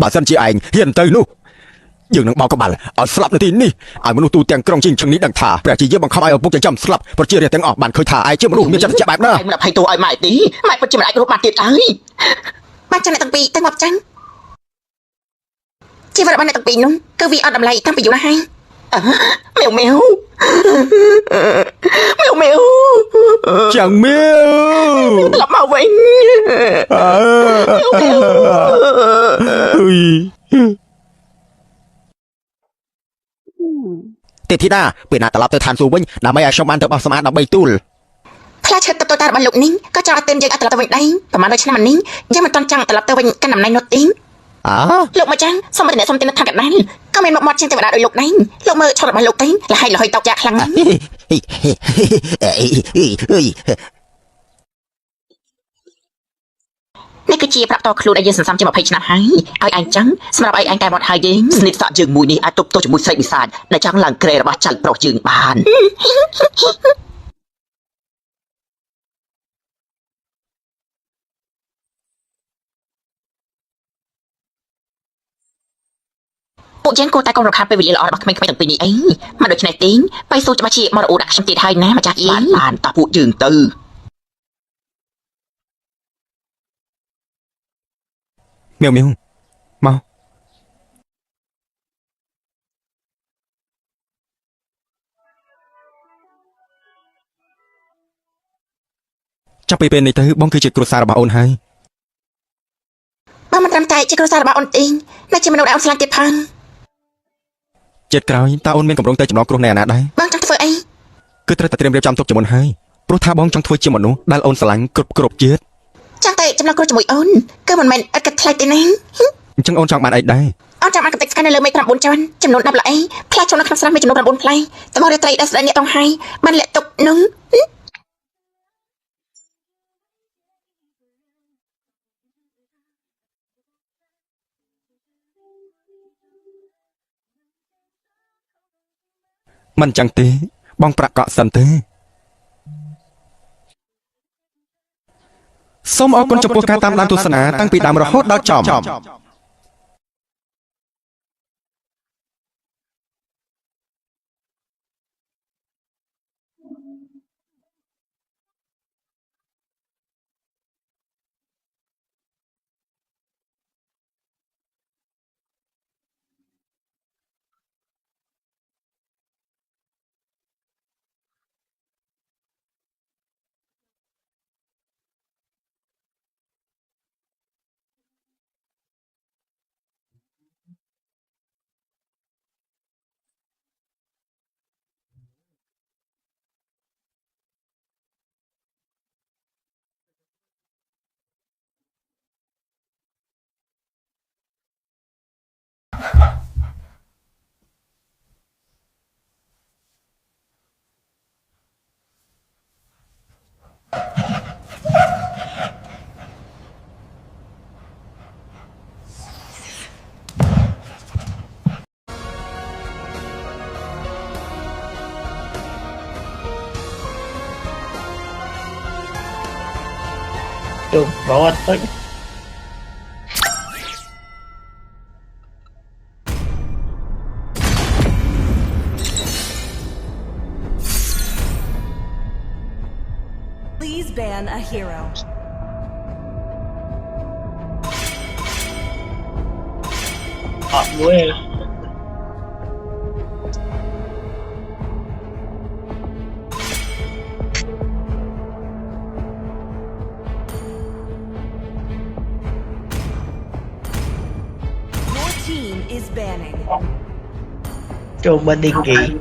បើសិនជាឯងហ៊ានទៅនោះយើងនឹងបោកក្បាលឲ្យស្លាប់នៅទីនេះឲ្យមនុស្សទូទាំងក្រុងជីងឈឹងនេះដឹងថាព្រះជាយាបង្ខំឲ្យឪពុកចិញ្ចឹមស្លាប់ប្រជារាស្ត្រទាំងអស់បានឃើញថាឯងជាមនុស្សមានចិត្តជាបែបណា ឯងមិនអភ័យទោសឲ្យម៉ែទេម៉ែពិតជាមិនអាចរស់បានទៀតហើយបានចាំអ្នកទាំងពីរទៅមកចឹងជីវិតរបស់អ្នកទាំងពីរនោះគឺវាអត់តម្លៃតាំងពីយូរណាស់ហើយមីវចាំមីវ ត្រឡប់មកវិញ ទេពធីតាពេលណាត្រឡប់ទៅឋានសួគ៌វិញដើម្បីឲ្យខ្ញុំបានទៅបោះសម្អាតដើម្បីទូល ផ្លាឈិតទៅតារបស់លោកនេះក៏ចង់ឲ្យទិនយើងឲ្យត្រឡប់ទៅវិញដែរប្រហែល100ឆ្នាំនេះយើងមិនទាន់ចង់ត្រឡប់ទៅវិញកាន់តំណែងនោះទេលោកមកចាំសូមតែអ្នកសូមទានថាកណ្ដាលក៏មានមកមាត់ជាងទេវតាដោយលោកដែរលោកមើលឈុតរបស់លោកទេលហើយតោកចាក់ខ្លាំងណាស់នេះគឺជាប្រាប់តខ្លួនឲ្យយើងសន្សំជា20ឆ្នាំហើយឲ្យឯងចឹងសម្រាប់ឲ្យឯងកែបត់ហើយយើងស្និទ្ធស័ក្តិយើងមួយនេះអាចទប់ទល់ជាមួយស្រីបិសាចដែលចង់ឡើងក្រែរបស់ចៅប្រុសយើងបានពួកយើងគួរតែកុំរំខានពេលវេលាល្អរបស់ក្មេងៗទាំងពីរនេះអីមកដូច្នេះទេបៃសូច្បាស់ជាមករអ៊ូដាក់ខ្ញុំទៀតហើយណាម្ចាស់យាយបានតោះពួកយើងទៅ មីវមកចាប់ពីពេលនេះទៅបងគឺជាគ្រួសាររបស់អូនហើយ បើមិនត្រឹមតែជាគ្រួសាររបស់អូនទេតែជាមនុស្សដែលអូនស្រឡាញ់ទៀតផង ចិត្តក្រោយតើអូនមានកម្រងទៅចំណងគ្រោះនៅអាណាដែរ បងចង់ធ្វើអី គឺត្រូវតែត្រៀមរៀបចំទុកជាមុនហើយព្រោះថាបងចង់ធ្វើជាមនុស្សដែលអូនស្រឡាញ់គ្រប់ជាតិ ចង់តែចំណងគ្រោះជាមួយអូនគឺមិនមែនឥតគិតថ្លៃទេណា អញ្ចឹងអូនចង់បានអីដែរ អូនចាំអានកន្តិចស្កាននៅលើមេឃ9ជាន់ចំនួន10ល្អីផ្លែឈើនៅក្នុងស្រះមានចំនួន9ផ្លែត្បូងរាត្រីដែលស្ដេចអ្នកតង់ហើយបានលាក់ទុកនឹង មិនចឹងទេបងប្រាក់កក់សិនទេសូមអរគុណចំពោះការតាមដានទស្សនាតាំងពីដើមរហូតដល់ចប់Chụp bỏ tới Please ban a hero. Gue Your team is banning. coba dikit.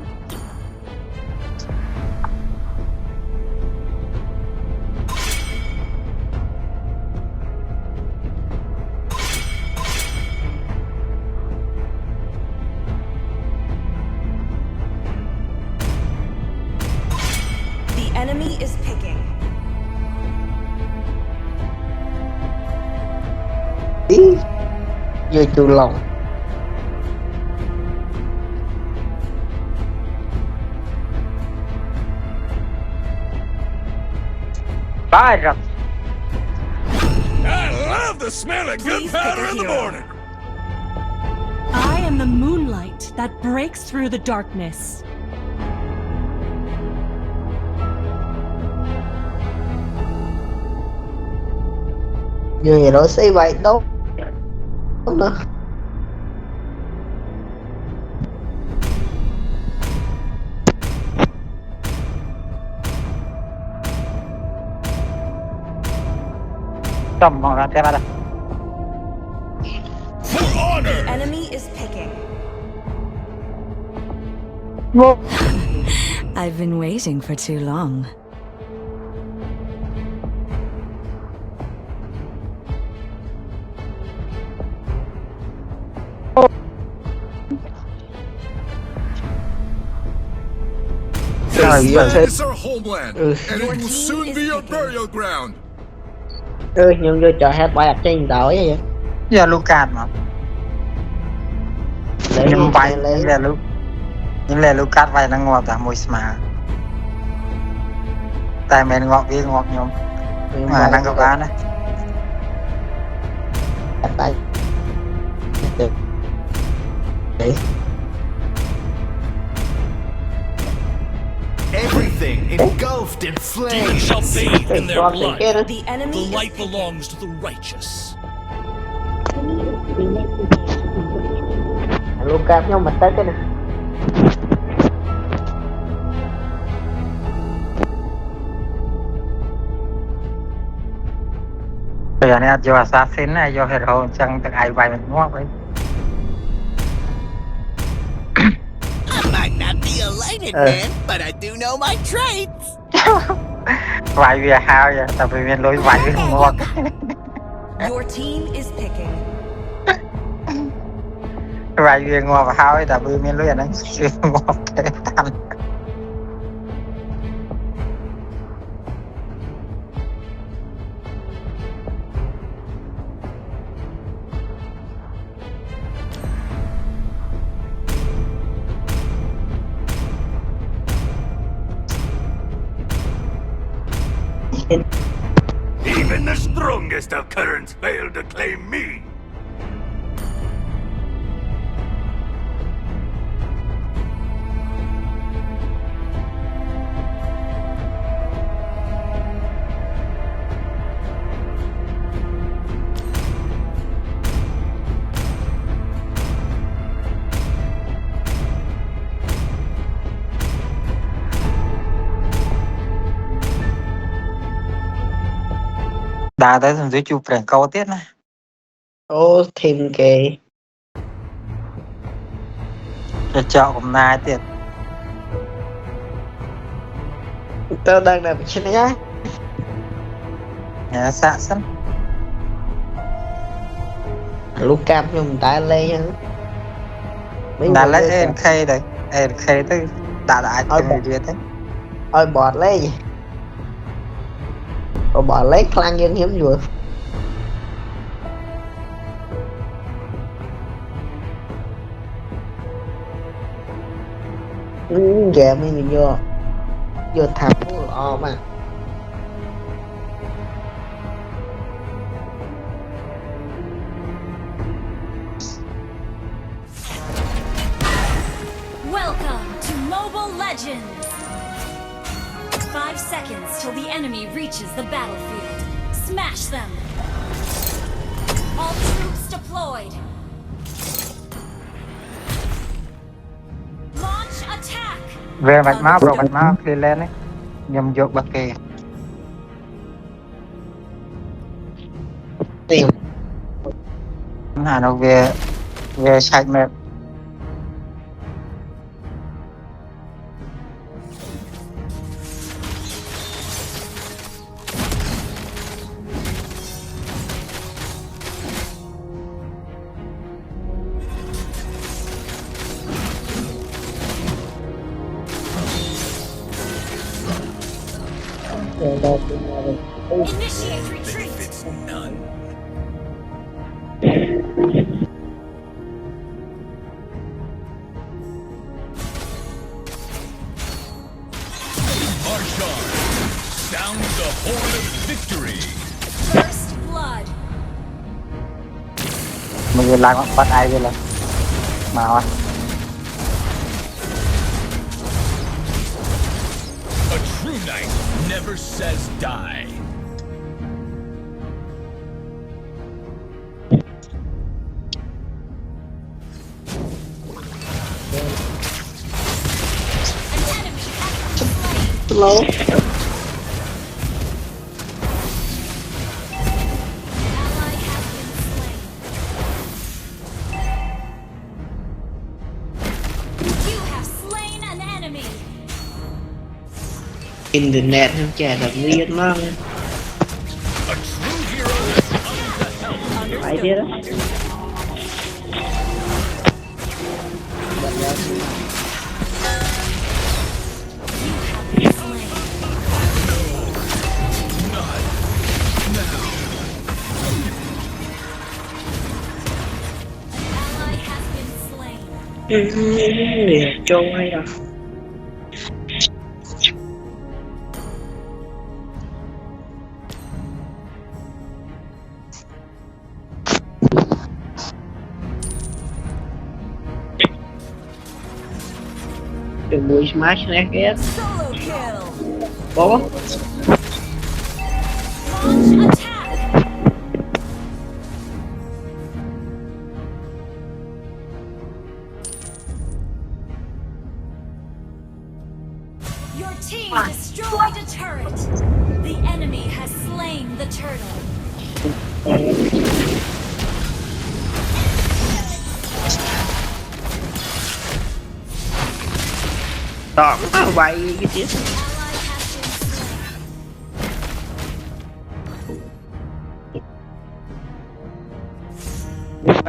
The enemy is picking. Vô chu lòng. Ba rồi. I love the smell of Please pick a hero. I am the moonlight that breaks through the darkness. Người đó xây vậy đâu. Nữa. Cầm ra thế ra. The enemy is picking. I've been waiting for too long. This land is our homeland, and it Your will team soon is be your picking. burial ground. nhưng vô chợ hết bài trên đảo vậy. Giờ Lucas mà. Nhưng bài là lúc nhưng là Lucas bài nó ngọt cả mùi mà. Tại mình ngọt với ngọt nhóm mà đang gặp án đấy. Tại Everything engulfed in flames. Demons shall bathe in their blood. The enemy The is light picking. belongs to the righteous. Lucas nhưng mà tới cái này. Bây giờ này vô assassin này vô hero chẳng được ai bài mình ngoắc vậy. belated, Uh. man, but I do know my trades. វាយវាហើយតែវាមានលុយវាយវាងាប់ Your team is picking. វាយវាងាប់ហើយតែវាមានលុយអាហ្នឹងវាងាប់ទេតាម Even the strongest of currents fail to claim me. ដើរទៅសំជួយជួបព្រះកោទៀតណាអូធីមគេទៅចောက်កំណាយទៀតទៅដល់ដល់ឈ្នះហើយសាក់សិនលូកាប់ខ្ញុំតែលេងហ្នឹងតែលេង NK ទៅ NK ទៅដាក់អាចទៅវាទៅឲ្យបតលេងbỏ lấy clan nhân hiếm vừa dạ mình vô thăm lo mà Welcome to Mobile Legends! 5 seconds till the enemy reaches the battlefield. Smash them! All troops deployed. Launch attack! về bạch máu rồi bạch máu khi lên ấy nhầm dột bật kì tìm hà nó về sạch mệt Initiate retreat! Benefits none. March on! Sound the horn of victory! First blood! mình làm bắt ai vậy là màu á A true knight never says die. An enemy has been slain! lâu Ally has been slain. You have slain an enemy! internet không trẻ được liên lắm A true hero comes to help. phải biết đó Been slain. An ally has been slain. trôi hay đâu đừng bùi smash nè ghét Solo kill! bố Launch attack! Your team destroyed a turret! The enemy has slain the turtle! tỏ vậy cái chứ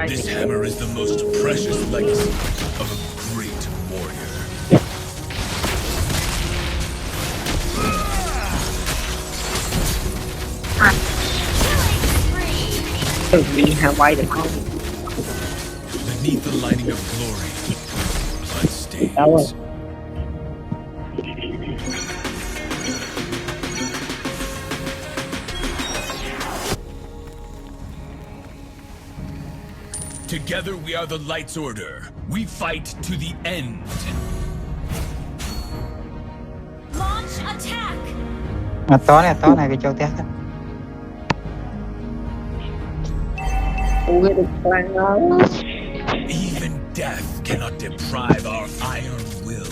This hammer is the most precious legacy of a great warrior. bị Hawaii được không Beneath the lining of glory, blood đâu rồi stains. Together we are the Light's Order. We fight to the end. Launch attack. to này cái châu tiếc ui được plan đó Even death cannot deprive our iron will.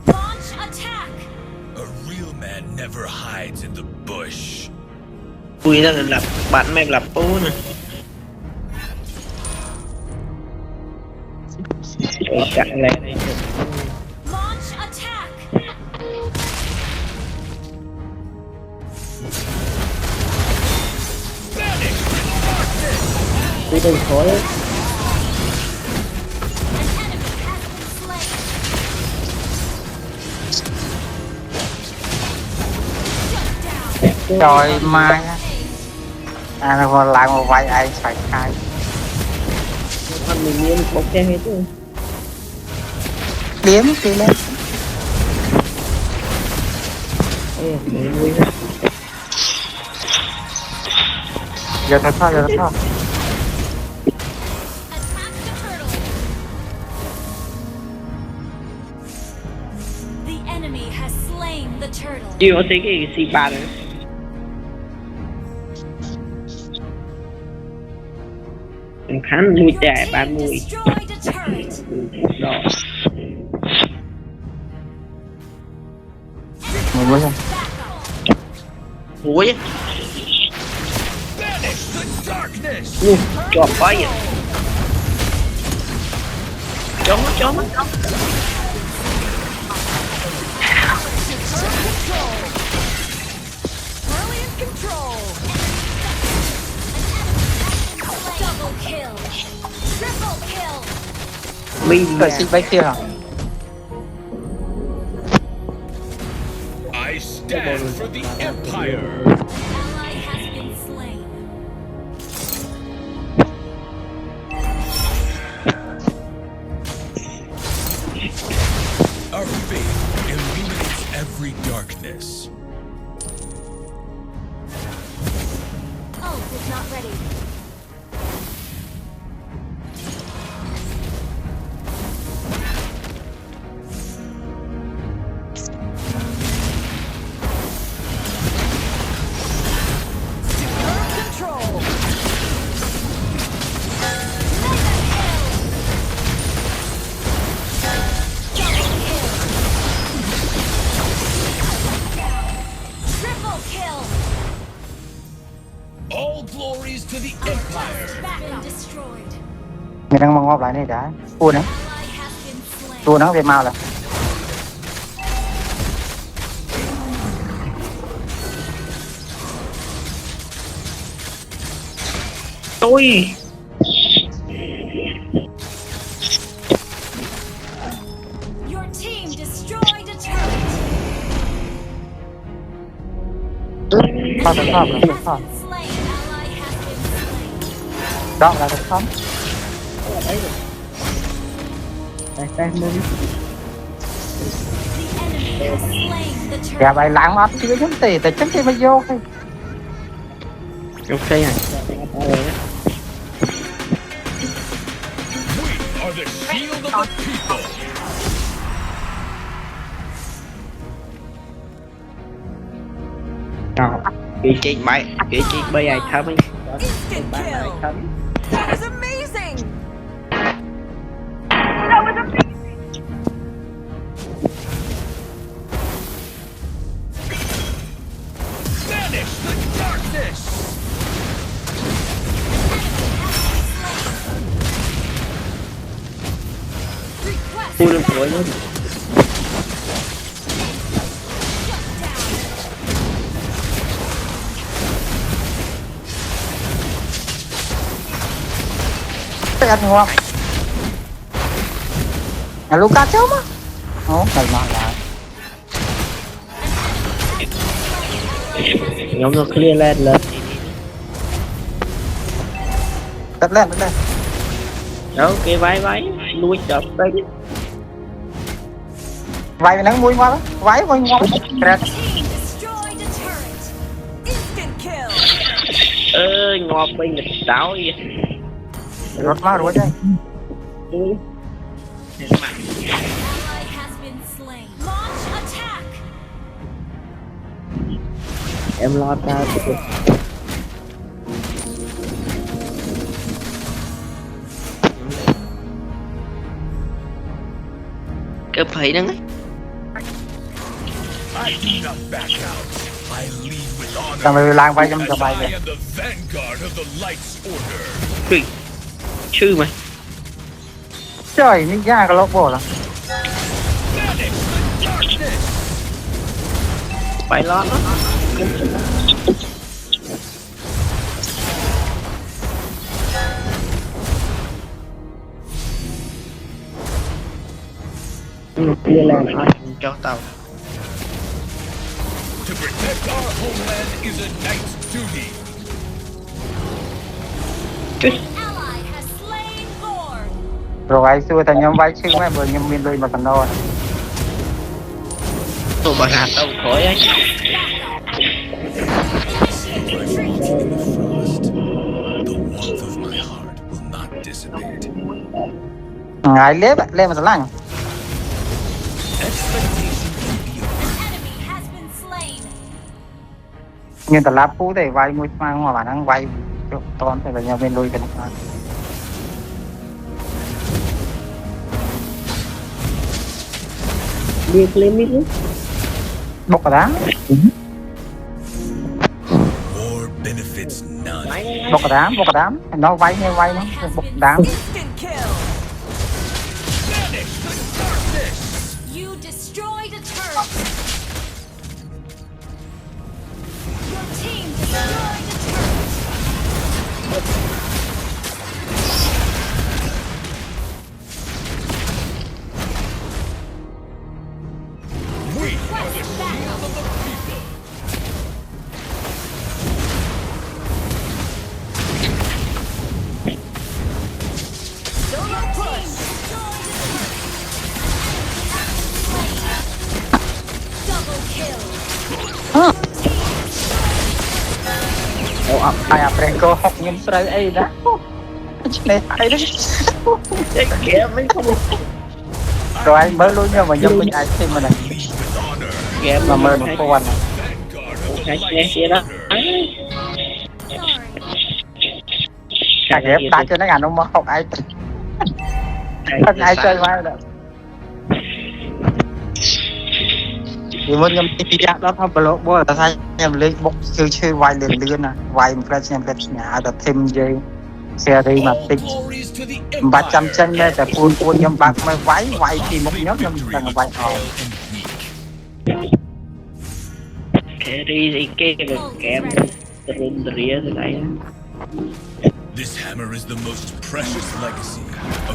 Launch attack. A real man never hides in the bush. ui đó là lập bạn mẹ lập bố nè chặn lại Launch attack. ui đừng khói An enemy has been slain. Shut down. trời mai nó còn lại một vài ai phải khai con mình nhiên bốc xe hết chứ điếm đi lên ê vui lắm giờ thật thôi Attack the turtle. The enemy has slain the turtle. chưa thấy cái xì ba nữa khán nuôi trẻ Your ba team nuôi destroyed a turret. đó mình muốn ui Banish the darkness! chọt quá vậy chó Brilliant control. Double kill. Triple kill. mình phải xin bánh kia hả I stand for the Empire! Ally has been slain. Our faith illuminates every darkness. Ult is not ready. Control. Triple kill. All glories to the Empire! Been destroyed. mình đang mong ngọc lại này đã cua nữa Ally has been slain. cua nó về màu là tôi Your team destroyed a turret. thôi thôi thôi Has thôi been slain. Ally has been slain. đó là được không đây mua The enemy has slain the turret. gà bài lạng mà chưa chấm tiền tại chấm tiền mà vô thôi ok này We are the shield of the people! đó kỳ chị mày kỳ chị bây giờ thơm ấy Instant bạn này kill. thơm That was amazing. Banish the darkness! phu được rồi luôn cái anh ngon à Luca chứ mà ố này mà lại nhóm nó clear lên tất lên đó cái váy nuôi chọc đây vay nó mua quá váy mua ngon Team destroyed a turret. Instant kill. ơi ngọt bên nghịch đảo vậy rốt má rồi đây Ally has been slain. Launch attack. em lo ta cái phải đó I do not back out. I lead with honor. thằng này lang vay cho bay I kìa am the vanguard of the Light's Order. sư mày trời ní ra cái lốc bộ là phải lo đó kia làm cho tao To protect our homeland is a knight's duty. Ally has slain Lord. rồi ai xưa thằng nhóm vay chứ mấy bữa nhóm miền đôi mà cần đo tôi bà hạt tao khỏi ấy Frost. The warmth of my heart will not dissipate. ai lên mà lăng Enemy has been slain. nhưng tao láp phú để vay mua mang hòa bản ăn vay toàn phải là nhóm miền đôi cần đi lên mít bốc cả đám War benefits none. bốc cả đám nó vay nó Has bốc been đám Instant kill. You destroyed a turret. Your team destroyed a turret. We are the shield of the people. Solo push. Destroyed a turret. Double kill. ai à Franco học nghiêm sợi ấy đó này ai đó kìa mấy không rồi anh mới luôn nhưng mà nhóm mình ai thêm mà này Lead with honor. kìa mà mơ một cô anh Vanguard of the cái Light's kia đó cả ghép đá cho nó ngàn ông mà học ai ai chơi vai đó thì muốn nhầm đi ra đó thằng blog bố là sai nhầm lên bốc chơi vai liền lươn à vai một cái xem cái nhà đã thêm dây xe đi mà tích glories to the 300 chân đâyแต่ปูนnhầm bạc mà vai thì một nhóm nhầm Victory đang was vai pale and weak. cái đi thì cái kèm rừng rìa từ đây This hammer is the most precious legacy of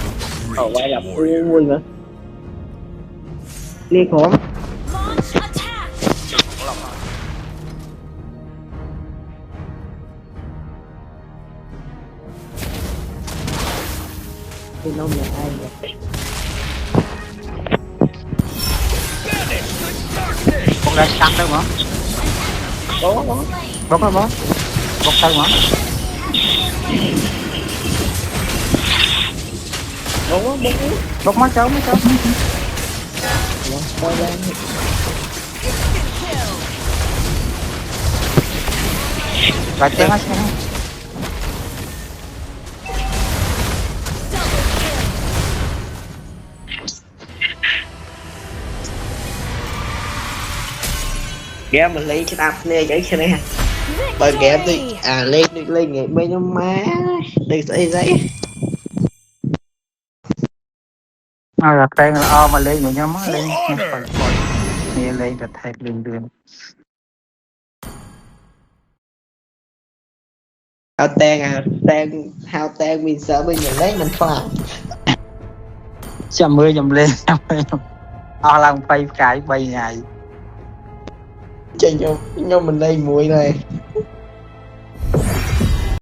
a quay great gặp warrior. vui nữa liên khổ Launch attack. thì nó là ai vậy một lần tăng đâu mà có bốc rồi bốc bốc tay mà bốc má cháu coi ra và chơi mắt game mình lấy cái đạp này cái xe này bởi game đi à lên nghệ bên cho má đừng xảy giấy là tên là o mà lên nhau má lên nghe lên là thẹt đường đường ហៅតែងមានសើវិញលេងមិនខ្លាច ចាំមើលខ្ញុំលេងអស់ឡើង20កាយ3ថ្ងៃ ចេញខ្ញុំមិនលេងមួយដែរ